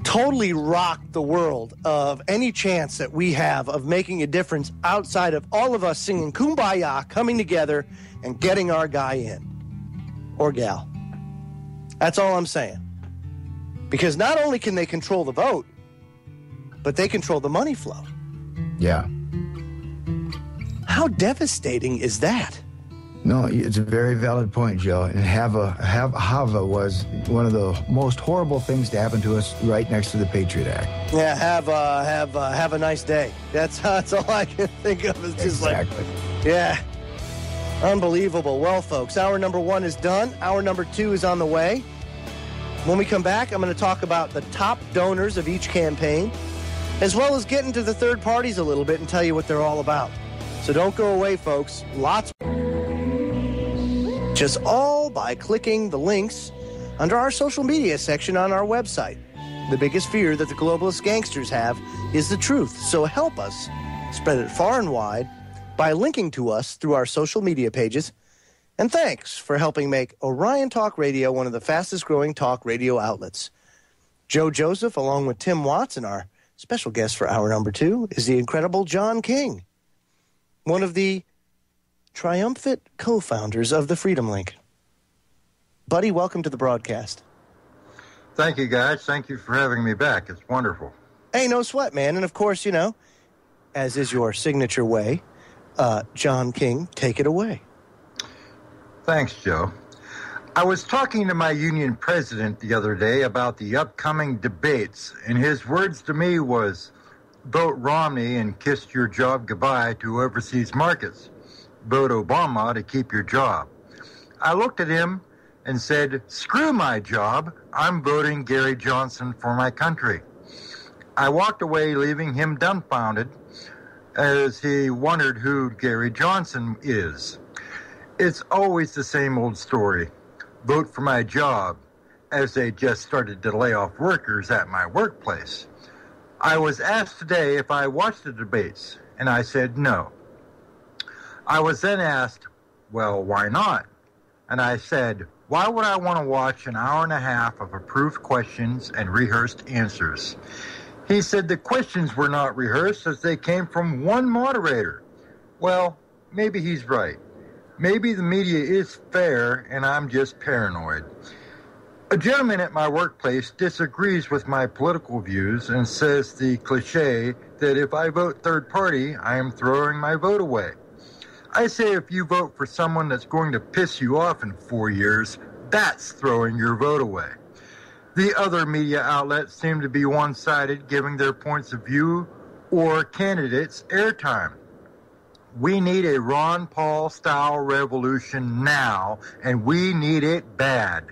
totally rocked the world of any chance that we have of making a difference outside of all of us singing Kumbaya, coming together and getting our guy in or gal. That's all I'm saying. Because not only can they control the vote, but they control the money flow. Yeah. How devastating is that? No, it's a very valid point, Joe. And Hava was one of the most horrible things to happen to us right next to the Patriot Act. Yeah, have a nice day. That's all I can think of. Is just exactly. Yeah, unbelievable. Well, folks, hour number 1 is done. Hour number 2 is on the way. When we come back, I'm going to talk about the top donors of each campaign, as well as get into the third parties a little bit and tell you what they're all about. So don't go away, folks. Just all by clicking the links under our social media section on our website. The biggest fear that the globalist gangsters have is the truth. So help us spread it far and wide by linking to us through our social media pages. And thanks for helping make Orion Talk Radio one of the fastest growing talk radio outlets. Joe Joseph, along with Tim Watts, and our special guest for hour number 2 is the incredible John King, one of the triumphant co-founders of the Freedom Link. Buddy, welcome to the broadcast. Thank you, guys. Thank you for having me back. It's wonderful. Hey, no sweat, man. And of course, as is your signature way, John King, take it away. Thanks, Joe. I was talking to my union president the other day about the upcoming debates, and his words to me was, vote Romney and kiss your job goodbye to overseas markets. Vote Obama to keep your job. I looked at him and said, screw my job. I'm voting Gary Johnson for my country. I walked away, leaving him dumbfounded as he wondered who Gary Johnson is. It's always the same old story. Vote for my job, as they just started to lay off workers at my workplace. I was asked today if I watched the debates, and I said no. I was then asked, well, why not? And I said, why would I want to watch an hour and a half of approved questions and rehearsed answers? He said the questions were not rehearsed as they came from one moderator. Well, maybe he's right. Maybe the media is fair and I'm just paranoid. A gentleman at my workplace disagrees with my political views and says the cliche that if I vote third party, I am throwing my vote away. I say if you vote for someone that's going to piss you off in 4 years, that's throwing your vote away. The other media outlets seem to be one-sided, giving their points of view or candidates airtime. We need a Ron Paul-style revolution now, and we need it bad.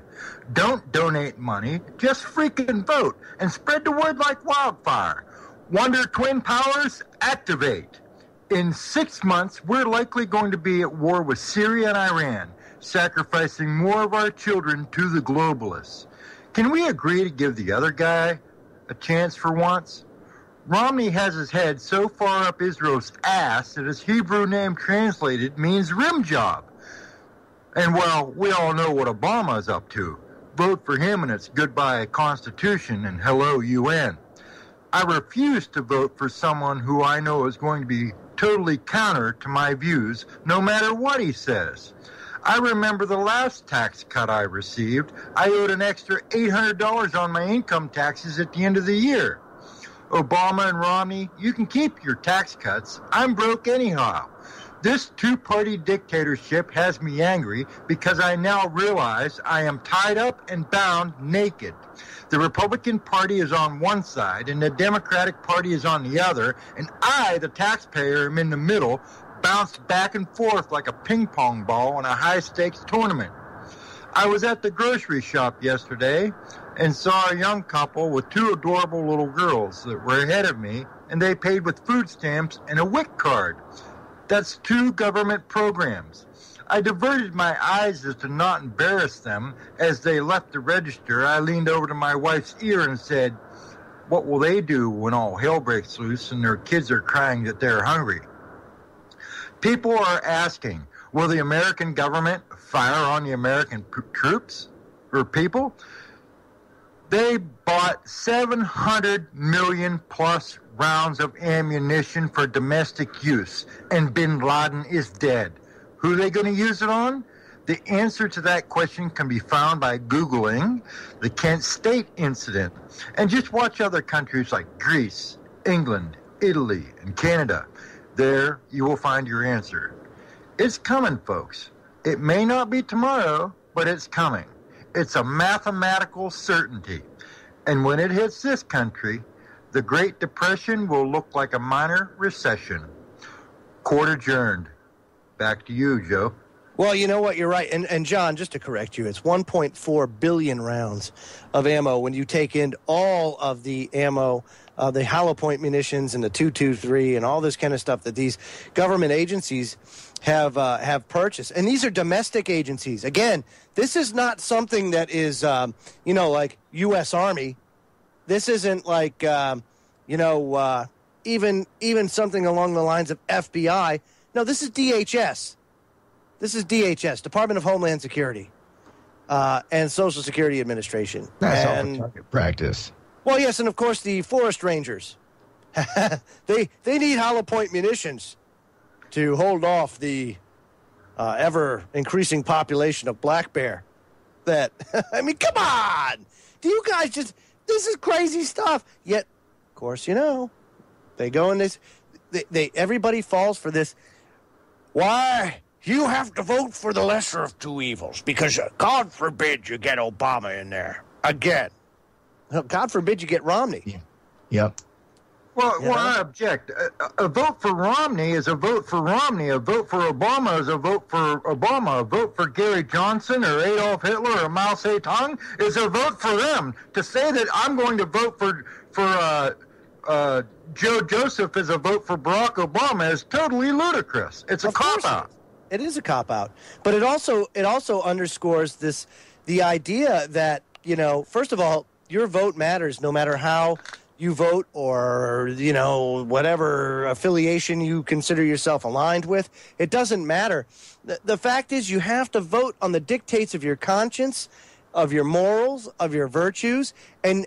Don't donate money, just freaking vote and spread the word like wildfire. Wonder Twin Powers, activate. In 6 months, we're likely going to be at war with Syria and Iran, sacrificing more of our children to the globalists. Can we agree to give the other guy a chance for once? Romney has his head so far up Israel's ass that his Hebrew name translated means rim job. And, well, we all know what Obama's up to. Vote for him and it's goodbye Constitution and hello UN. I refuse to vote for someone who I know is going to be totally counter to my views, no matter what he says. I remember the last tax cut I received. I owed an extra $800 on my income taxes at the end of the year. Obama and Romney, you can keep your tax cuts. I'm broke anyhow. This two-party dictatorship has me angry because I now realize I am tied up and bound naked. The Republican Party is on one side and the Democratic Party is on the other, and I, the taxpayer, am in the middle, bounced back and forth like a ping pong ball in a high-stakes tournament. I was at the grocery shop yesterday and saw a young couple with two adorable little girls that were ahead of me, and they paid with food stamps and a WIC card. That's 2 government programs. I diverted my eyes as to not embarrass them. As they left the register, I leaned over to my wife's ear and said, "What will they do when all hell breaks loose and their kids are crying that they're hungry?" People are asking, will the American government fire on the American troops or people? They bought 700 million plus rounds of ammunition for domestic use, and bin Laden is dead. Who are they going to use it on? The answer to that question can be found by Googling the Kent State incident. And just watch other countries like Greece, England, Italy, and Canada. There you will find your answer. It's coming, folks. It may not be tomorrow, but it's coming. It's a mathematical certainty. And when it hits this country, the Great Depression will look like a minor recession. Court adjourned. Back to you, Joe. Well, you know what? You're right. And John, just to correct you, it's 1.4 billion rounds of ammo when you take in all of the ammo, the hollow point munitions and the 223 and all this kind of stuff that these government agencies have purchased. And these are domestic agencies. Again, this is not something that is, like U.S. Army. This isn't like, even something along the lines of FBI. No, this is DHS. This is DHS, Department of Homeland Security, and Social Security Administration. That's all for target practice. Well, yes, and of course the forest rangers. they need hollow point munitions to hold off the ever increasing population of black bear. That I mean, come on, do you guys just? This is crazy stuff. Yet, of course, they go in this. They everybody falls for this. Why? You have to vote for the lesser of two evils because God forbid you get Obama in there again. God forbid you get Romney. Yeah. Yep. Well, I object. A vote for Romney is a vote for Romney. A vote for Obama is a vote for Obama. A vote for Gary Johnson or Adolf Hitler or Mao Zedong is a vote for them. To say that I'm going to vote for Joe Joseph is a vote for Barack Obama is totally ludicrous. It's a cop-out. It is a cop-out. But it also underscores the idea that, first of all, your vote matters no matter how you vote or, whatever affiliation you consider yourself aligned with. It doesn't matter. The fact is you have to vote on the dictates of your conscience, of your morals, of your virtues, and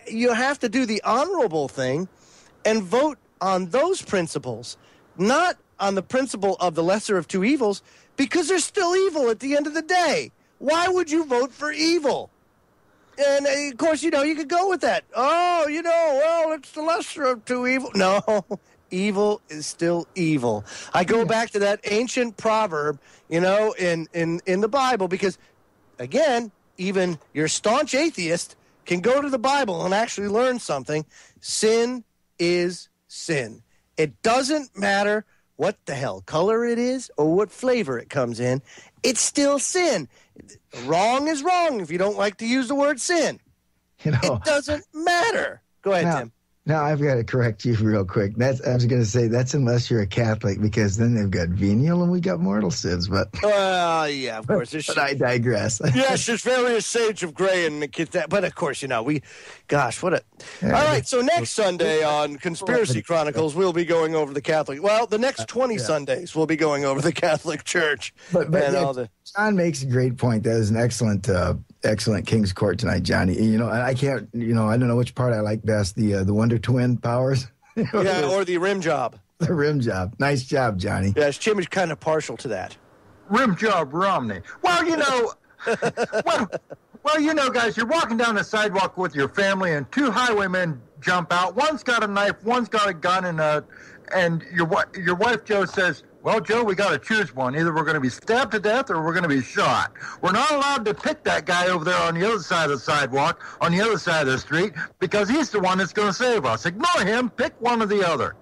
you have to do the honorable thing and vote on those principles, not on the principle of the lesser of two evils, because they're still evil at the end of the day. Why would you vote for evil? And, of course, you could go with that. Oh, well, it's the lesser of two evils. No, evil is still evil. I go back to that ancient proverb, in the Bible, because, again, even your staunch atheist can go to the Bible and actually learn something. Sin is sin. It doesn't matter what the hell color it is or what flavor it comes in. It's still sin. Wrong is wrong if you don't like to use the word sin. It doesn't matter. Go ahead, Tim. Now, I've got to correct you real quick. I was going to say that's unless you're a Catholic, because then they've got venial and we got mortal sins. But yeah, of course. But I digress. Yes, there's various shades of gray and that. But of course, all right. So next Sunday on Conspiracy Chronicles, we'll be going over the Catholic. Well, the next 20 Sundays we'll be going over the Catholic Church. But John makes a great point. That was an excellent King's Court tonight, Johnny. And I can't. I don't know which part I like best. The Wonder Twin powers. Or the rim job. The rim job. Nice job, Johnny. Yes, Jimmy's kind of partial to that. Rim job Romney. Well, guys, you're walking down the sidewalk with your family, and two highwaymen jump out. One's got a knife, one's got a gun, and your wife Joe says, "Well, Joe, we got to choose one. Either we're going to be stabbed to death or we're going to be shot. We're not allowed to pick that guy over there on the other side of the sidewalk, on the other side of the street, because he's the one that's going to save us. Ignore him. Pick one or the other."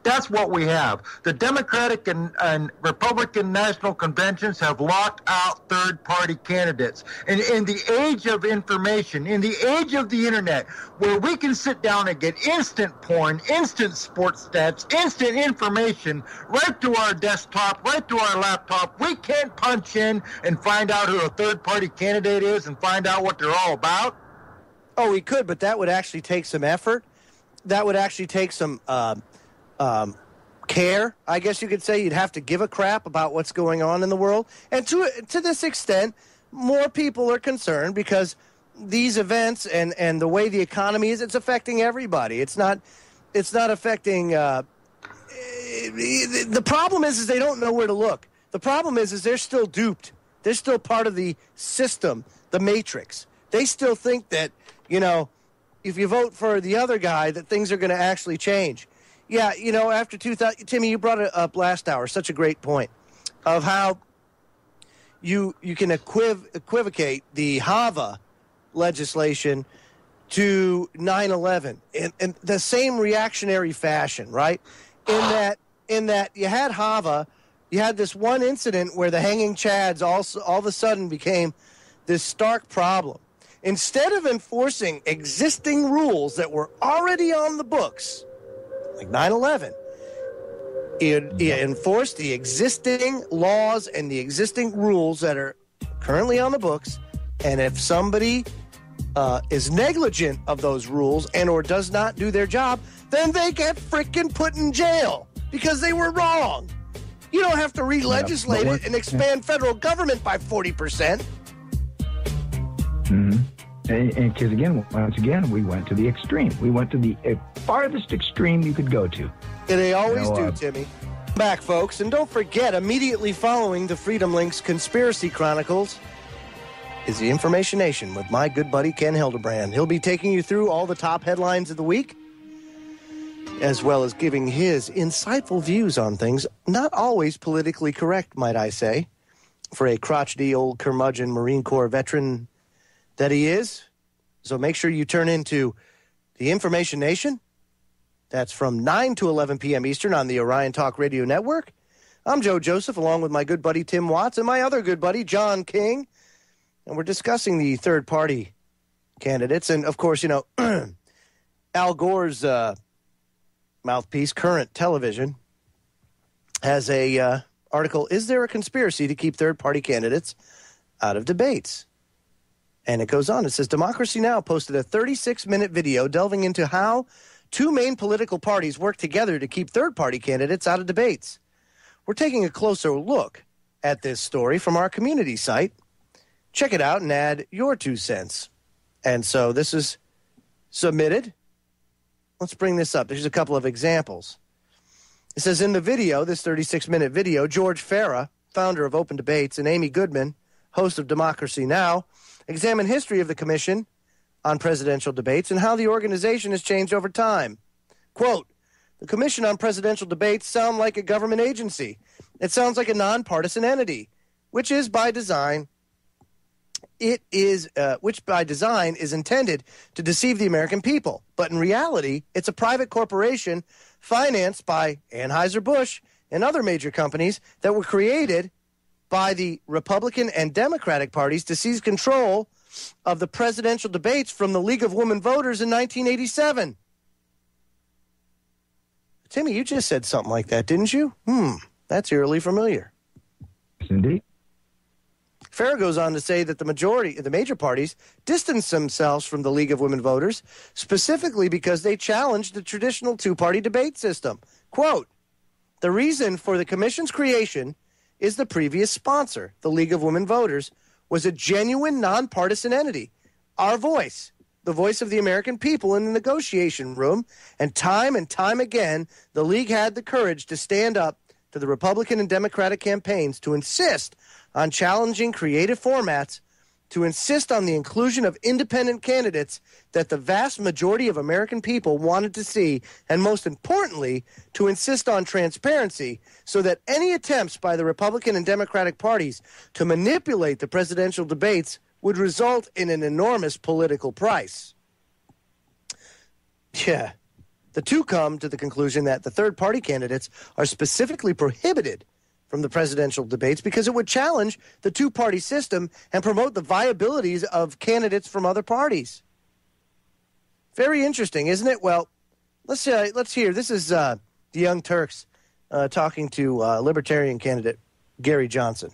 That's what we have. The Democratic and Republican national conventions have locked out third-party candidates. And in the age of information, in the age of the internet, where we can sit down and get instant porn, instant sports stats, instant information right to our desktop, right to our laptop, we can't punch in and find out who a third-party candidate is and find out what they're all about. Oh, we could, but that would actually take some effort. That would actually take some care, I guess you could say. You'd have to give a crap about what's going on in the world. And to this extent, more people are concerned because these events and the way the economy is, it's affecting everybody. It's not affecting the problem is they don't know where to look. The problem is they're still duped. They're still part of the system, the matrix. They still think that, if you vote for the other guy, that things are going to actually change. Yeah, after 2000, Timmy, you brought it up last hour, such a great point, of how you can equivocate the HAVA legislation to 9/11 in the same reactionary fashion, right? In that you had HAVA, you had this one incident where the hanging chads all of a sudden became this stark problem. Instead of enforcing existing rules that were already on the books, like 9/11, it enforced the existing laws and the existing rules that are currently on the books, and if somebody is negligent of those rules and or does not do their job, then they get frickin' put in jail because they were wrong. You don't have to re-legislate it and expand federal government by 40%. Mm-hmm. And because, once again, we went to the extreme. We went to the farthest extreme you could go to. And they always do, Timmy. Back, folks. And don't forget, immediately following the Freedom Links Conspiracy Chronicles is the Information Nation with my good buddy Ken Hildebrand. He'll be taking you through all the top headlines of the week, as well as giving his insightful views on things, not always politically correct, might I say, for a crotchety old curmudgeon Marine Corps veteran that he is. So make sure you turn into the Information Nation. That's from 9 to 11 p.m. Eastern on the Orion Talk Radio Network. I'm Joe Joseph, along with my good buddy Tim Watts and my other good buddy John King. And we're discussing the third-party candidates. And, of course, Al Gore's mouthpiece, Current Television, has a article, Is There a Conspiracy to Keep Third-Party Candidates Out of Debates? And it goes on. It says, Democracy Now! Posted a 36-minute video delving into how two main political parties work together to keep third-party candidates out of debates. We're taking a closer look at this story from our community site. Check it out and add your 2 cents. And so this is submitted. Let's bring this up. There's a couple of examples. It says in the video, this 36-minute video, George Farah, founder of Open Debates, and Amy Goodman, host of Democracy Now!, examine history of the Commission on Presidential Debates and how the organization has changed over time. Quote, the Commission on Presidential Debates sound like a government agency. It sounds like a nonpartisan entity, which by design is intended to deceive the American people. But in reality, it's a private corporation financed by Anheuser-Busch and other major companies that were created by the Republican and Democratic parties to seize control of the presidential debates from the League of Women Voters in 1987. Timmy, you just said something like that, didn't you? That's eerily familiar. Indeed. Farah goes on to say that the major parties distanced themselves from the League of Women Voters, specifically because they challenged the traditional two-party debate system. Quote, the reason for the commission's creation is the previous sponsor, the League of Women Voters, was a genuine nonpartisan entity. Our voice, the voice of the American people in the negotiation room, and time again, the League had the courage to stand up to the Republican and Democratic campaigns to insist on challenging creative formats, to insist on the inclusion of independent candidates that the vast majority of American people wanted to see, and most importantly, to insist on transparency so that any attempts by the Republican and Democratic parties to manipulate the presidential debates would result in an enormous political price. Yeah. The two come to the conclusion that the third-party candidates are specifically prohibited from the presidential debates because it would challenge the two-party system and promote the viabilities of candidates from other parties. Very interesting, isn't it? Well, let's hear. This is the Young Turks talking to Libertarian candidate Gary Johnson.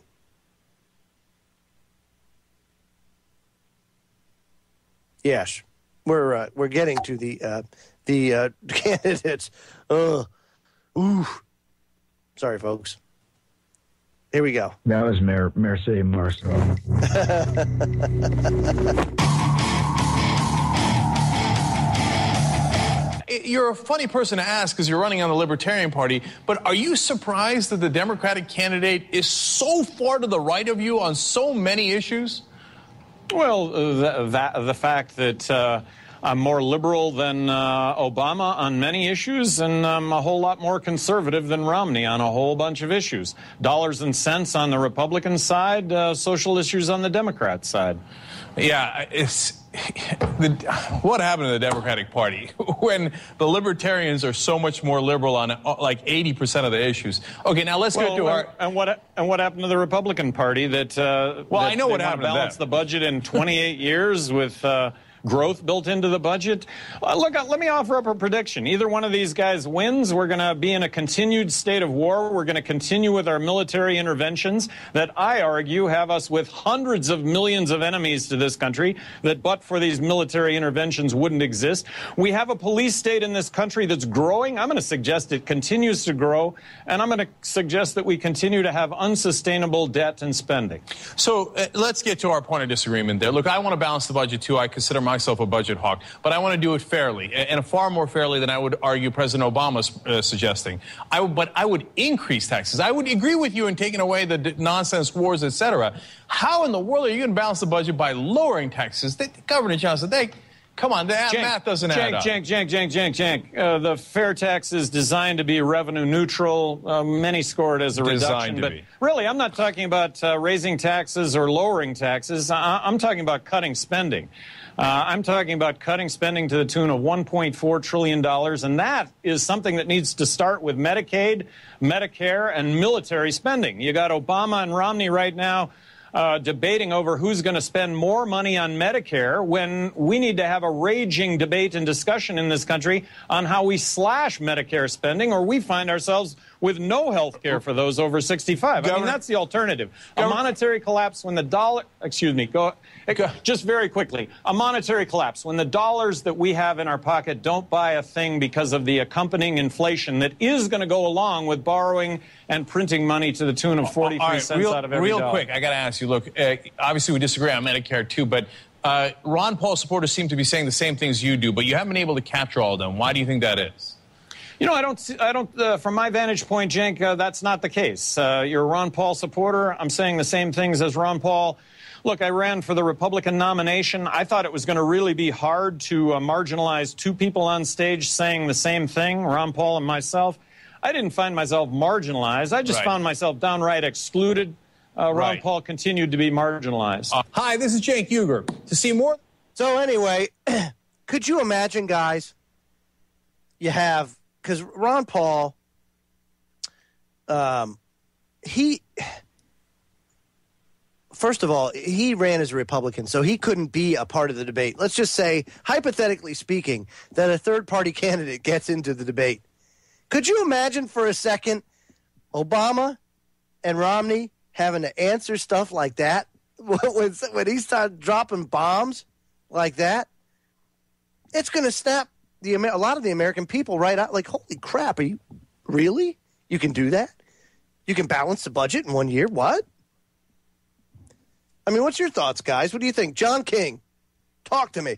Yes, we're getting to the candidates. Sorry, folks. Here we go. That was Merci Marceau. You're a funny person to ask because you're running on the Libertarian Party, but are you surprised that the Democratic candidate is so far to the right of you on so many issues? Well, the fact that I'm more liberal than Obama on many issues, and I'm a whole lot more conservative than Romney on a whole bunch of issues. Dollars and cents on the Republican side, social issues on the Democrat side. Yeah, what happened to the Democratic Party when the Libertarians are so much more liberal on like 80% of the issues? Okay, now let's go to our... And what happened to the Republican Party that... I know what happened to them. Balance the budget in 28 years with... growth built into the budget. Look, let me offer up a prediction. Either one of these guys wins. We're going to be in a continued state of war. We're going to continue with our military interventions that I argue have us with hundreds of millions of enemies to this country that but for these military interventions wouldn't exist. We have a police state in this country that's growing. I'm going to suggest it continues to grow, and I'm going to suggest that we continue to have unsustainable debt and spending. So let's get to our point of disagreement there. Look, I want to balance the budget, too. I consider myself a budget hawk, but I want to do it fairly, and far more fairly than I would argue President Obama's suggesting. But I would increase taxes. I would agree with you in taking away the nonsense wars, etc. How in the world are you going to balance the budget by lowering taxes? Governor Johnson, come on, that math doesn't add up. The fair tax is designed to be revenue neutral. Many score it as a reduction. But really, I'm not talking about raising taxes or lowering taxes. I'm talking about cutting spending. I'm talking about cutting spending to the tune of $1.4 trillion, and that is something that needs to start with Medicaid, Medicare, and military spending. You got Obama and Romney right now debating over who's going to spend more money on Medicare when we need to have a raging debate and discussion in this country on how we slash Medicare spending, or we find ourselves with no health care for those over 65. I mean, that's the alternative. A monetary collapse when the dollar... Excuse me, just very quickly. A monetary collapse when the dollars that we have in our pocket don't buy a thing because of the accompanying inflation that is going to go along with borrowing and printing money to the tune of 43 cents out of every dollar. Real quick, I got to ask you, look, obviously we disagree on Medicare, too, but Ron Paul supporters seem to be saying the same things you do, but you haven't been able to capture all of them. Why do you think that is? You know, I don't. From my vantage point, Cenk, that's not the case. You're a Ron Paul supporter. I'm saying the same things as Ron Paul. Look, I ran for the Republican nomination. I thought it was going to really be hard to marginalize two people on stage saying the same thing, Ron Paul and myself. I didn't find myself marginalized. I just found myself downright excluded. Ron Paul continued to be marginalized. Hi, this is Cenk Uygur. To see more. So anyway, could you imagine, guys, you have... Because Ron Paul, first of all, he ran as a Republican, so he couldn't be a part of the debate. Let's just say, hypothetically speaking, that a third-party candidate gets into the debate. Could you imagine for a second Obama and Romney having to answer stuff like that when he started dropping bombs like that? It's going to snap a lot of the American people right out. Like, holy crap, are you really? You can do that? You can balance the budget in 1 year? What? I mean, what's your thoughts, guys? What do you think? John King, talk to me.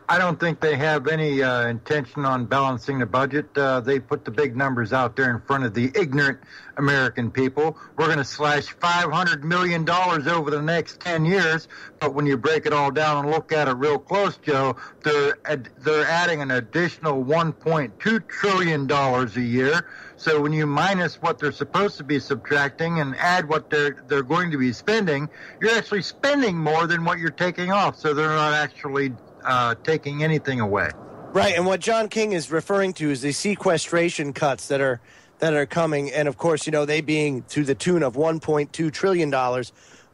I don't think they have any intention on balancing the budget. They put the big numbers out there in front of the ignorant American people. We're going to slash $500 million over the next 10 years. But when you break it all down and look at it real close, Joe, they're adding an additional $1.2 trillion a year. So when you minus what they're supposed to be subtracting and add what they're going to be spending, you're actually spending more than what you're taking off. So they're not actually taking anything away. Right, and what John King is referring to is the sequestration cuts that are coming, and of course, they being to the tune of $1.2 trillion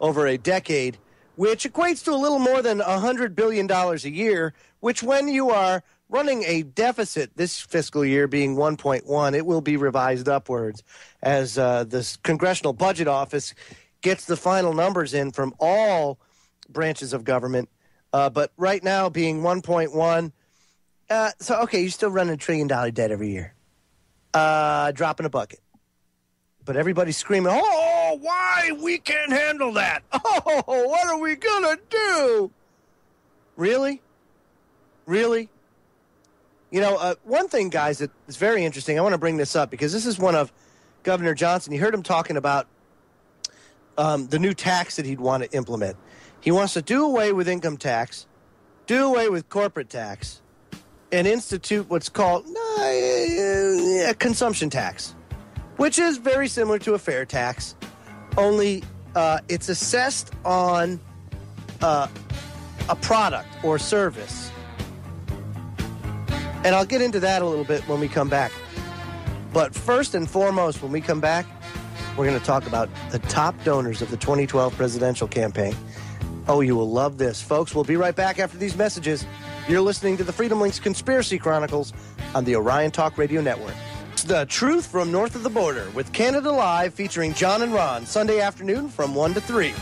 over a decade, which equates to a little more than $100 billion a year, which when you are running a deficit this fiscal year being 1.1, it will be revised upwards as the Congressional Budget Office gets the final numbers in from all branches of government. But right now being 1.1, so, okay, you're still running $1 trillion debt every year. Dropping a bucket. But everybody's screaming, oh, why? We can't handle that. Oh, what are we going to do? Really? Really? One thing, guys, that is very interesting, I want to bring this up because this is one of Governor Johnson. You heard him talking about the new tax that he'd want to implement. He wants to do away with income tax, do away with corporate tax, and institute what's called a consumption tax, which is very similar to a fair tax, only it's assessed on a product or service. And I'll get into that a little bit when we come back. But first and foremost, when we come back, we're going to talk about the top donors of the 2012 presidential campaign. Oh, you will love this. Folks, we'll be right back after these messages. You're listening to the Freedom Links Conspiracy Chronicles on the Orion Talk Radio Network. It's The Truth from North of the Border with Canada Live featuring John and Ron, Sunday afternoon from 1 to 3.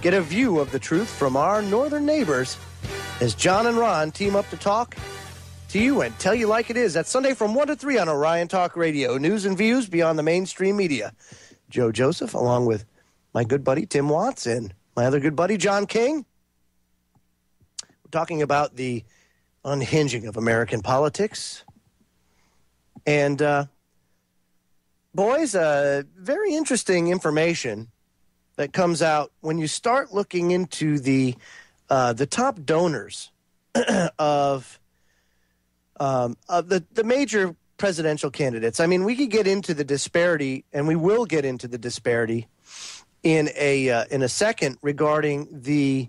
Get a view of the truth from our northern neighbors as John and Ron team up to talk to you and tell you like it is. That's Sunday from 1 to 3 on Orion Talk Radio. News and views beyond the mainstream media. Joe Joseph, along with my good buddy Tim Watts and my other good buddy John King. We're talking about the unhinging of American politics. And, boys, very interesting information that comes out when you start looking into the top donors of the major presidential candidates. I mean, we could get into the disparity, and we will get into the disparity in a second regarding the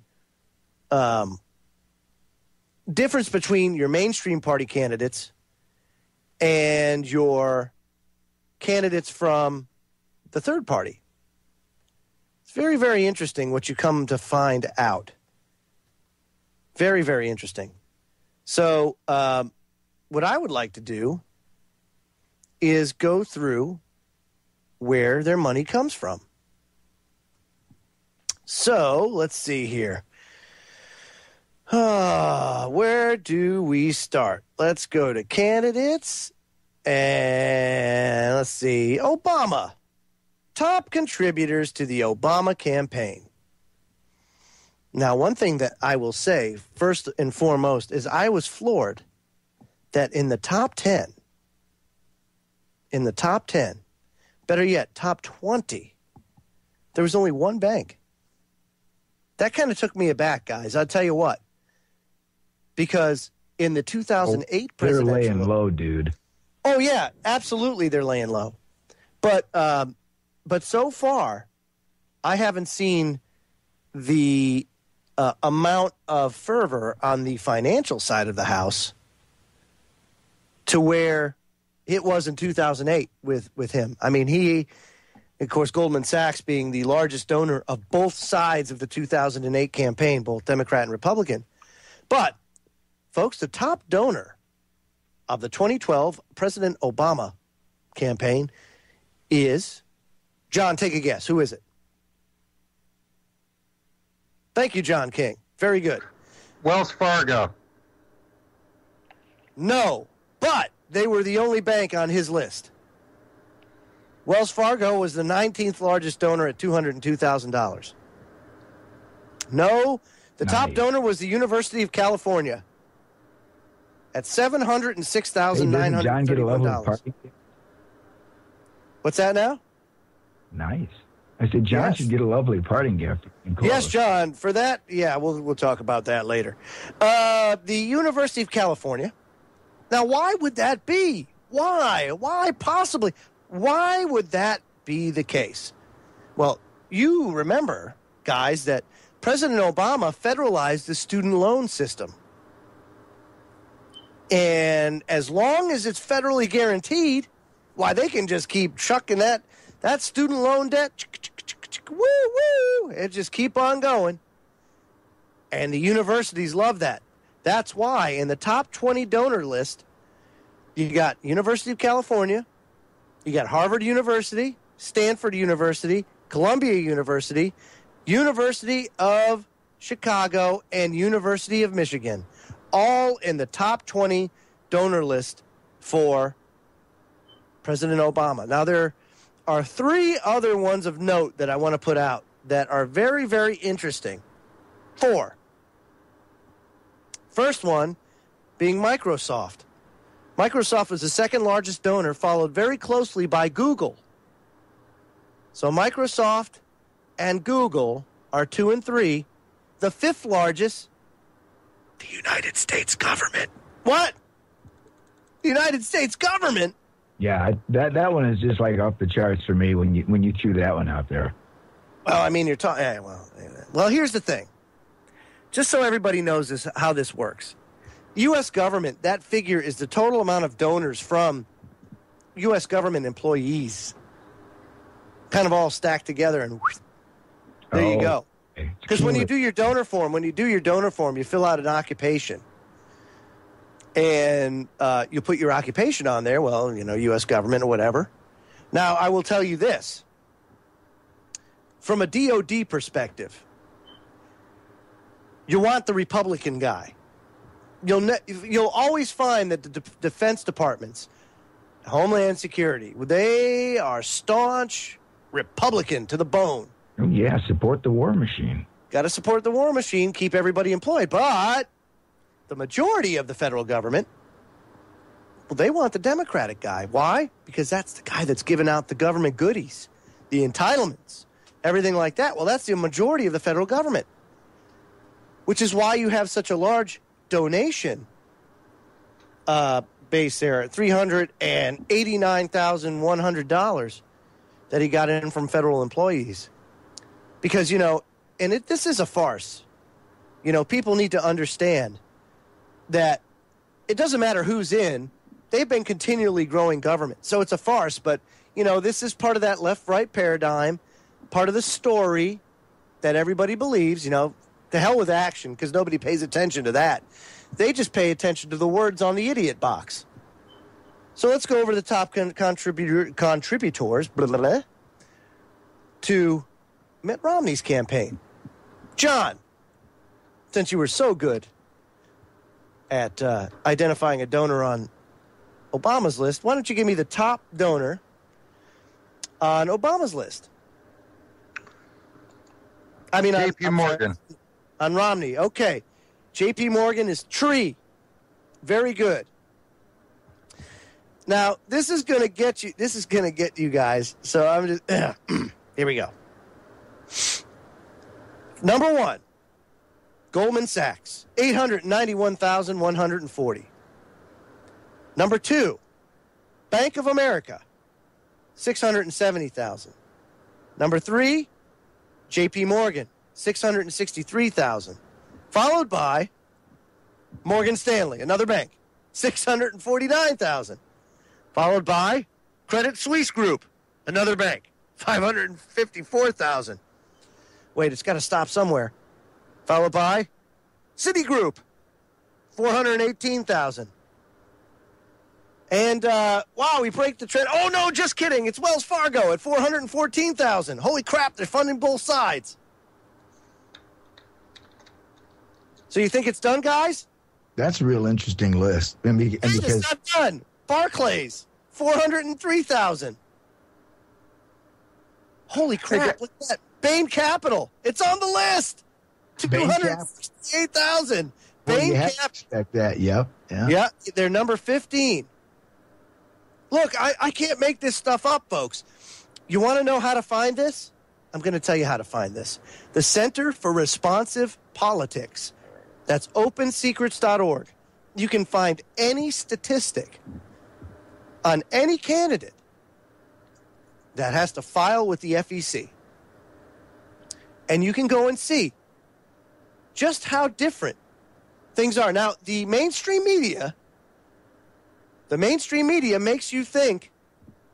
difference between your mainstream party candidates and your candidates from the third party. It's very, very interesting what you come to find out. Very, very interesting. So what I would like to do is go through where their money comes from. So let's see here. Where do we start? Let's go to candidates. And let's see. Obama. Top contributors to the Obama campaign. Now, one thing that I will say, first and foremost, is I was floored that in the top 10, better yet, top 20, there was only one bank. That kind of took me aback, guys. I'll tell you what. Because in the 2008 presidential... They're laying low, dude. Oh, yeah, absolutely they're laying low. But so far, I haven't seen the amount of fervor on the financial side of the house to where it was in 2008 with him. I mean, he, of course, Goldman Sachs being the largest donor of both sides of the 2008 campaign, both Democrat and Republican. But, folks, the top donor of the 2012 President Obama campaign is, John, take a guess. Who is it? Thank you, John King. Very good. Wells Fargo. No, but they were the only bank on his list. Wells Fargo was the 19th largest donor at $202,000. No, the top donor was the University of California at $706,931. John get a lovely party? What's that now? Nice. I said John should get a lovely parting gift. Yes, John. For that, yeah, we'll talk about that later. The University of California. Now, why would that be? Why? Why possibly? Why would that be the case? Well, you remember, guys, that President Obama federalized the student loan system. And as long as it's federally guaranteed, why, they can just keep chucking that student loan debt, woo, it just keep on going. And the universities love that. That's why in the top 20 donor list, you got University of California, you got Harvard University, Stanford University, Columbia University, University of Chicago, and University of Michigan, all in the top 20 donor list for President Obama. Now, there are three other ones of note that I want to put out that are very, very interesting. Four. First one being Microsoft. Microsoft was the second largest donor, followed very closely by Google. So Microsoft and Google are 2 and 3. The fifth largest, the United States government. What? The United States government? Yeah, that one is just like off the charts for me when you threw that one out there. Well, I mean, you're talking. Well, here's the thing. Just so everybody knows how this works. U.S. government, that figure is the total amount of donors from U.S. government employees. Kind of all stacked together, and there you go. Because when you do your donor form, you fill out an occupation. And you put your occupation on there, well, U.S. government or whatever. Now, I will tell you this. From a DOD perspective, you want the Republican guy. You'll always find that the defense departments, Homeland Security, they are staunch Republican to the bone. Oh, yeah, support the war machine. Got to support the war machine, keep everybody employed. But the majority of the federal government, well, they want the Democratic guy. Why? Because that's the guy that's giving out the government goodies, the entitlements, everything like that. Well, that's the majority of the federal government, which is why you have such a large donation base there at $389,100 that he got in from federal employees. Because, this is a farce. People need to understand that it doesn't matter who's in. They've been continually growing government. So it's a farce. But, this is part of that left-right paradigm, part of the story that everybody believes, to hell with action, because nobody pays attention to that. They just pay attention to the words on the idiot box. So let's go over the top contributors blah, blah, blah, to Mitt Romney's campaign. John, since you were so good at identifying a donor on Obama's list, why don't you give me the top donor on Obama's list? I mean, J.P. Morgan. On Romney. Okay. J.P. Morgan is tree. Very good. Now, this is going to get you. This is going to get you guys. So I'm just here we go. Number one, Goldman Sachs, $891,140. Number two, Bank of America, $670,000. Number three, J.P. Morgan, $663,000. Followed by Morgan Stanley, another bank, $649,000. Followed by Credit Suisse Group, another bank, $554,000. Wait, it's got to stop somewhere. Followed by Citigroup, $418,000. And, wow, we break the trend. Oh, no, just kidding. It's Wells Fargo at $414,000. Holy crap, they're funding both sides. So you think it's done, guys? That's a real interesting list. It's not done. Barclays, $403,000. Holy crap, look at that. Bain Capital, it's on the list. $268,000. Bain Capital. Expect that, yep. Yeah, they're number 15. Look, I can't make this stuff up, folks. You want to know how to find this? I'm going to tell you how to find this. The Center for Responsive Politics. That's opensecrets.org. You can find any statistic on any candidate that has to file with the FEC. And you can go and see just how different things are. Now, the mainstream media makes you think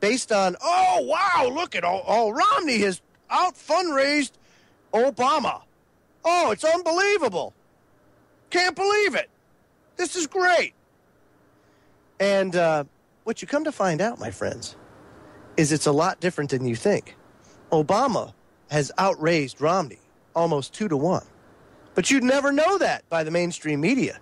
based on, oh, wow, look at all Romney has out-fundraised Obama. Oh, it's unbelievable. Can't believe it. This is great. And what you come to find out, my friends, is it's a lot different than you think. Obama has outraised Romney almost 2-1. But you'd never know that by the mainstream media.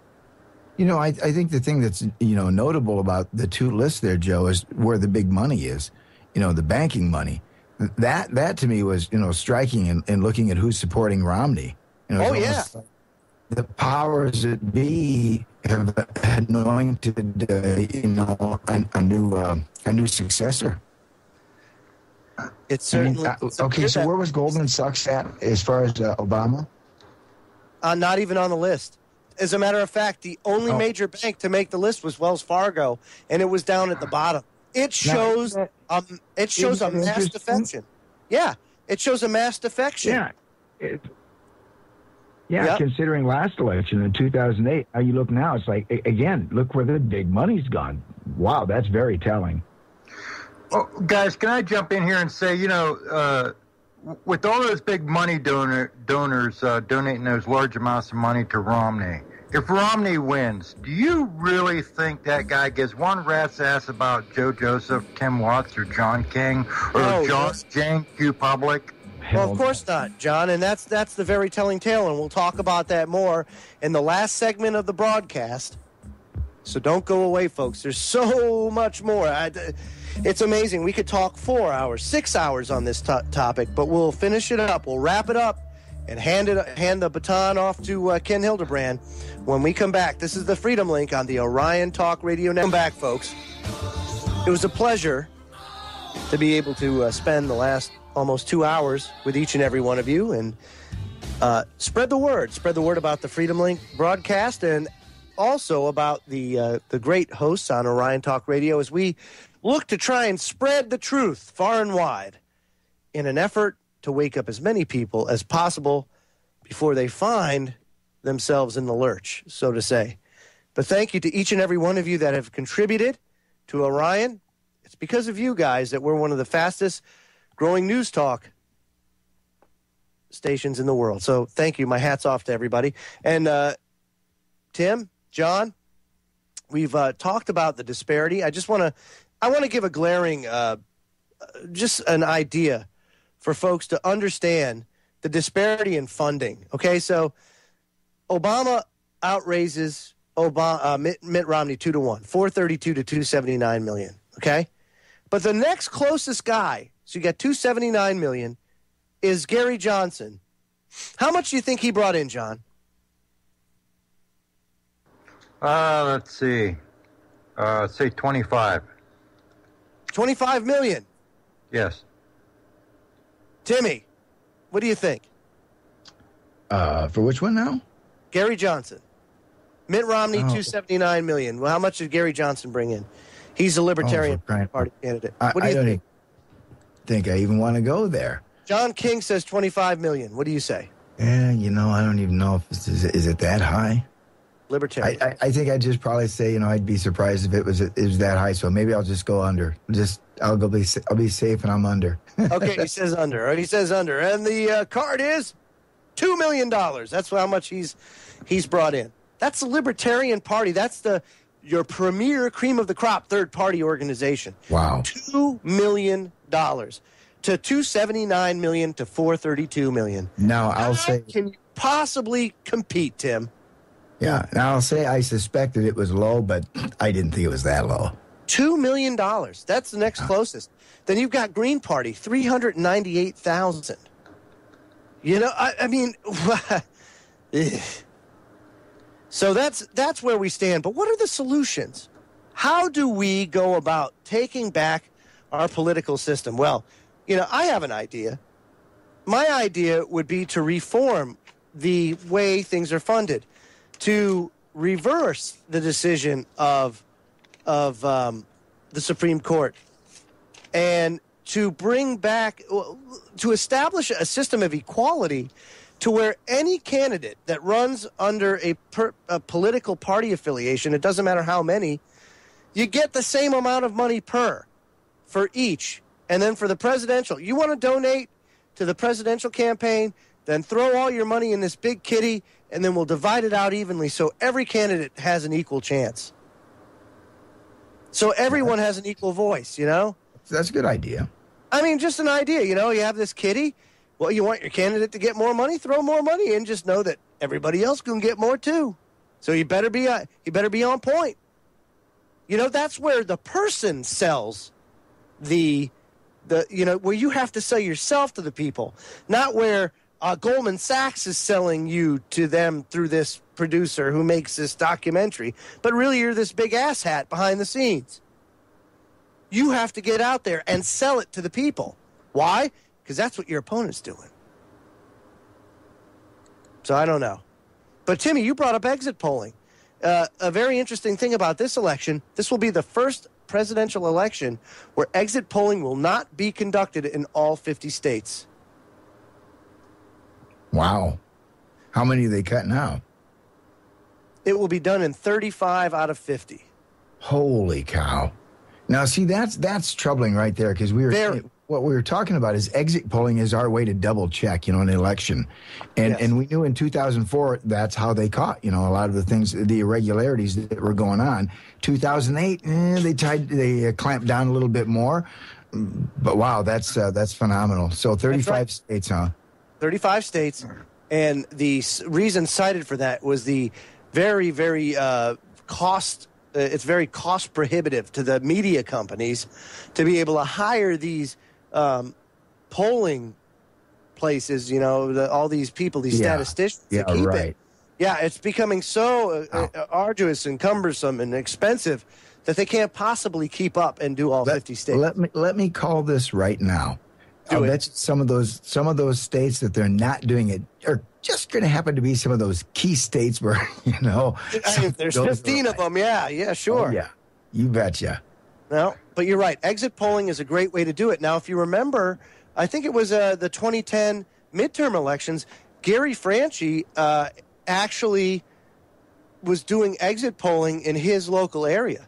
You know, I think the thing that's, notable about the two lists there, Joe, is where the big money is. The banking money. That to me was, striking in looking at who's supporting Romney. The powers that be have anointed, a new successor. It's certainly okay. So where was Goldman Sachs at as far as Obama? Not even on the list. As a matter of fact, the only major bank to make the list was Wells Fargo, and it was down at the bottom. It shows a mass defection. Yeah, it shows a mass defection. Yeah. Considering last election in 2008, how you look now, it's like, again, look where the big money's gone. Wow, that's very telling. Well, guys, can I jump in here and say, with all those big money donors donating those large amounts of money to Romney, if Romney wins, do you really think that guy gives one rat's ass about Joe Joseph, Tim Watts, or John King, or Jane Q. Public? Well, of course not, John, and that's the very telling tale, and we'll talk about that more in the last segment of the broadcast. So don't go away, folks. There's so much more. It's amazing. We could talk 4 hours, 6 hours on this topic, but we'll finish it up. We'll wrap it up and hand the baton off to Ken Hildebrand when we come back. This is the Freedom Link on the Orion Talk Radio Network. Come back, folks. It was a pleasure to be able to spend the last almost 2 hours with each and every one of you and spread the word. Spread the word about the Freedom Link broadcast and also about the great hosts on Orion Talk Radio as we look to try and spread the truth far and wide in an effort to wake up as many people as possible before they find themselves in the lurch, so to say. But thank you to each and every one of you that have contributed to Orion. It's because of you guys that we're one of the fastest growing news talk stations in the world. So thank you. My hat's off to everybody. And Tim, John, we've talked about the disparity. I want to give a glaring, just an idea for folks to understand the disparity in funding. Okay, so Obama outraises Mitt Romney 2-1, 432 to 279 million. Okay, but the next closest guy, so you got 279 million, is Gary Johnson. How much do you think he brought in, John? Let's see. Say 25. 25 million. Yes. Timmy, what do you think? For which one now? Gary Johnson. Mitt Romney, 279 million. Well, how much did Gary Johnson bring in? He's a Libertarian Party candidate. What do you think? I don't think I even want to go there. John King says 25 million. What do you say? Yeah, I don't even know if is it that high? Libertarian. I think I'd just probably say, I'd be surprised if it was that high. So maybe I'll just go under. I'll be safe and I'm under. Okay, he says under. And the card is $2 million. That's how much he's brought in. That's the Libertarian Party. That's the your premier cream of the crop third-party organization. Wow. $2 million to $279 million to $432 million. Now, I'll say... Can you possibly compete, Tim? Yeah, now I'll say I suspected it was low, but I didn't think it was that low. $2 million. That's the next closest. Then you've got Green Party, $398,000. You know, I mean... So that's where we stand. But what are the solutions? How do we go about taking back our political system? Well, you know, I have an idea. My idea would be to reform the way things are funded, to reverse the decision of the Supreme Court, and to bring back, to establish a system of equality to where any candidate that runs under a political party affiliation, it doesn't matter how many, you get the same amount of money for each. And then for the presidential, you want to donate to the presidential campaign, then throw all your money in this big kitty, and then we'll divide it out evenly so every candidate has an equal chance. So everyone has an equal voice, you know? That's a good idea. I mean, just an idea, you know? You have this kitty. Well, you want your candidate to get more money? Throw more money in. Just know that everybody else can get more too. So you better be on point. You know, that's where the person sells the you know, where you have to sell yourself to the people, not where Goldman Sachs is selling you to them through this producer who makes this documentary, but really you're this big asshat behind the scenes. You have to get out there and sell it to the people. Why? Because that's what your opponent's doing. So I don't know. But, Timmy, you brought up exit polling. A very interesting thing about this election, this will be the first presidential election where exit polling will not be conducted in all 50 states. Wow. How many are they cutting out? It will be done in 35 out of 50. Holy cow. Now, see, that's troubling right there, because what we were talking about is exit polling is our way to double check, you know, an election. And we knew in 2004 that's how they caught, you know, a lot of the things, the irregularities that were going on. 2008, they clamped down a little bit more. But wow, that's phenomenal. So 35 states, huh? 35 states. And the reason cited for that was the very, very it's very cost prohibitive to the media companies to be able to hire these polling places, you know, all these people, these statisticians to keep it. Yeah, it's becoming so arduous and cumbersome and expensive that they can't possibly keep up and do all 50 states. Let me call this right now. I bet some of those states that they're not doing it are just going to happen to be some of those key states where, you know. There's 15 of them, yeah, sure. Oh, yeah, you betcha. No, but you're right. Exit polling is a great way to do it. Now, if you remember, I think it was the 2010 midterm elections, Gary Franchi actually was doing exit polling in his local area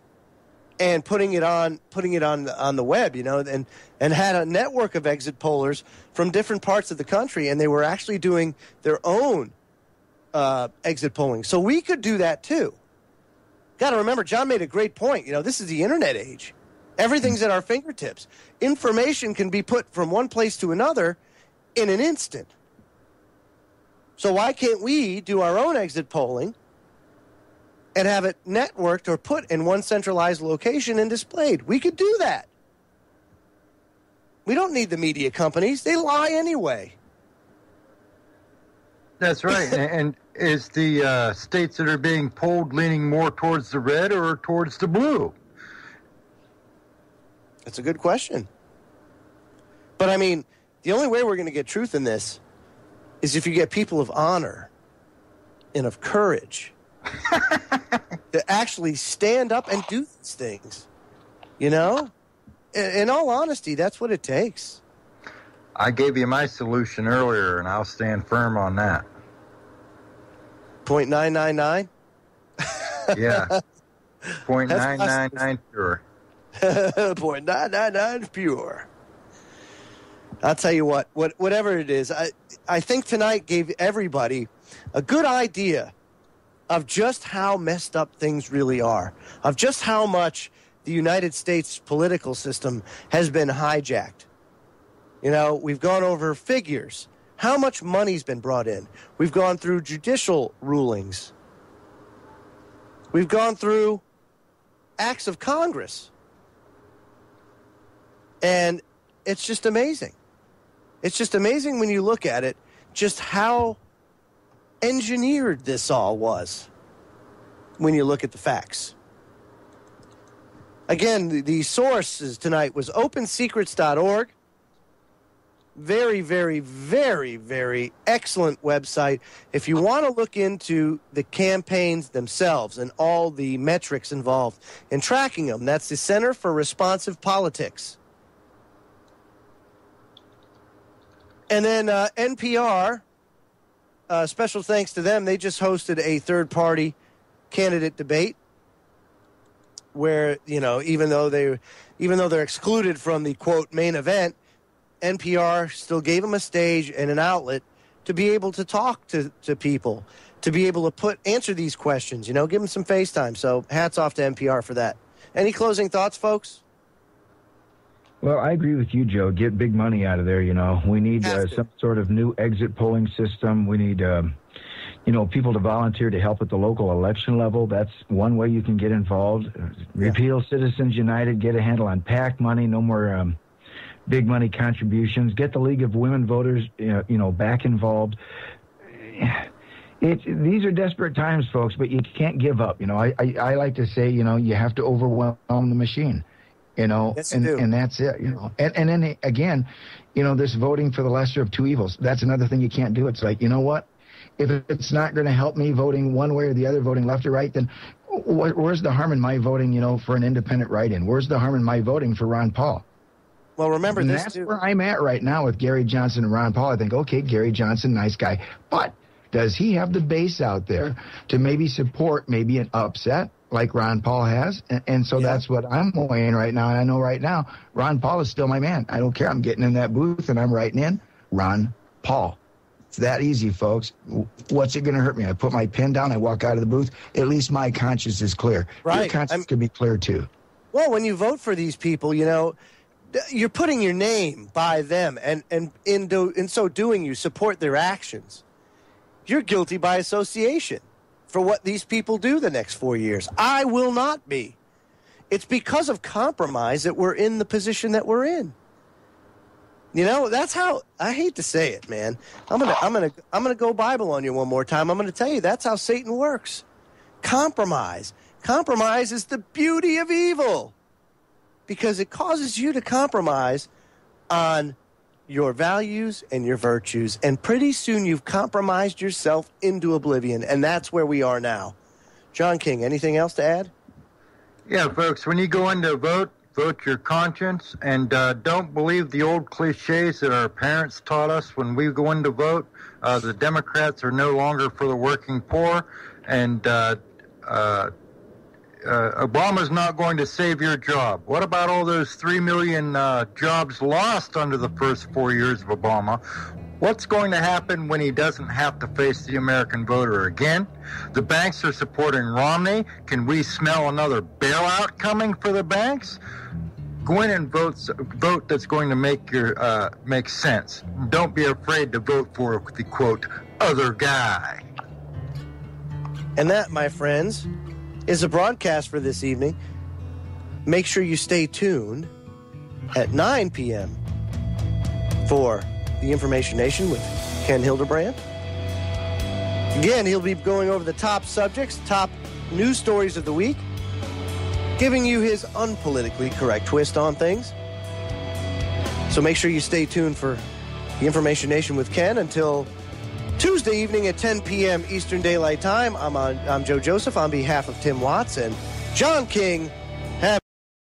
and putting it on the web, you know, and had a network of exit pollers from different parts of the country, and they were actually doing their own exit polling. So we could do that too. Got to remember, John made a great point. You know, this is the internet age. Everything's at our fingertips. Information can be put from one place to another in an instant. So why can't we do our own exit polling and have it networked or put in one centralized location and displayed? We could do that. We don't need the media companies. They lie anyway. That's right. And is the states that are being polled leaning more towards the red or towards the blue? That's a good question. But, I mean, the only way we're going to get truth in this is if you get people of honor and of courage to actually stand up and do these things. You know? In all honesty, that's what it takes. I gave you my solution earlier, and I'll stand firm on that. 0.999? Yeah. 0.999 pure. 0.999 pure. I'll tell you what, whatever it is, I think tonight gave everybody a good idea of just how messed up things really are, of just how much the United States political system has been hijacked. You know, we've gone over figures. How much money's been brought in? We've gone through judicial rulings. We've gone through acts of Congress. And it's just amazing. It's just amazing when you look at it, just how engineered this all was when you look at the facts. Again, the sources tonight was opensecrets.org. Very, very, very, very excellent website. If you want to look into the campaigns themselves and all the metrics involved in tracking them, that's the Center for Responsive Politics. And then NPR, special thanks to them. They just hosted a third-party candidate debate where, you know, even though they're excluded from the, quote, main event, NPR still gave them a stage and an outlet to be able to talk to people, to be able to answer these questions, you know, give them some FaceTime. So hats off to NPR for that. Any closing thoughts, folks? Well, I agree with you, Joe. Get big money out of there, you know. We need some sort of new exit polling system. We need, people to volunteer to help at the local election level. That's one way you can get involved. Repeal Citizens United, get a handle on PAC money, no more big money contributions. Get the League of Women Voters, back involved. These are desperate times, folks, but you can't give up. You know, I like to say, you have to overwhelm the machine. Yes, and that's it, And then, again, this voting for the lesser of two evils, that's another thing you can't do. It's like, you know what? If it's not going to help me voting one way or the other, voting left or right, then where's the harm in my voting, for an independent write-in? Where's the harm in my voting for Ron Paul? Well, remember and this, that's where I'm at right now with Gary Johnson and Ron Paul. I think, okay, Gary Johnson, nice guy. But does he have the base out there to maybe support maybe an upset like Ron Paul has? And so that's what I'm weighing right now. And I know right now, Ron Paul is still my man. I don't care. I'm getting in that booth and I'm writing in Ron Paul. It's that easy, folks. What's it going to hurt me? I put my pen down, I walk out of the booth. At least my conscience is clear. Right. Your conscience could be clear, too. Well, when you vote for these people, you're putting your name by them. And in so doing, you support their actions. You're guilty by association for what these people do the next 4 years. I will not be. It's because of compromise that we're in the position that we're in. That's how, I hate to say it, man. I'm gonna go Bible on you one more time. I'm gonna tell you that's how Satan works. Compromise. Compromise is the beauty of evil, because it causes you to compromise on your values and your virtues, and pretty soon you've compromised yourself into oblivion, and that's where we are now. John King, anything else to add? Yeah, folks, when you go in to vote your conscience, and don't believe the old cliches that our parents taught us when we go in to vote. The Democrats are no longer for the working poor, and Obama's not going to save your job. What about all those 3 million jobs lost under the first 4 years of Obama? What's going to happen when he doesn't have to face the American voter again? The banks are supporting Romney. Can we smell another bailout coming for the banks? Go in and vote that's going to make sense. Don't be afraid to vote for the, quote, other guy. And that, my friends, is a broadcast for this evening. Make sure you stay tuned at 9 p.m. for the Information Nation with Ken Hildebrand. Again, he'll be going over the top subjects, top news stories of the week, giving you his unpolitically correct twist on things. So make sure you stay tuned for the Information Nation with Ken until Tuesday evening at 10 p.m. Eastern Daylight Time. I'm Joe Joseph on behalf of Tim Watts and John King.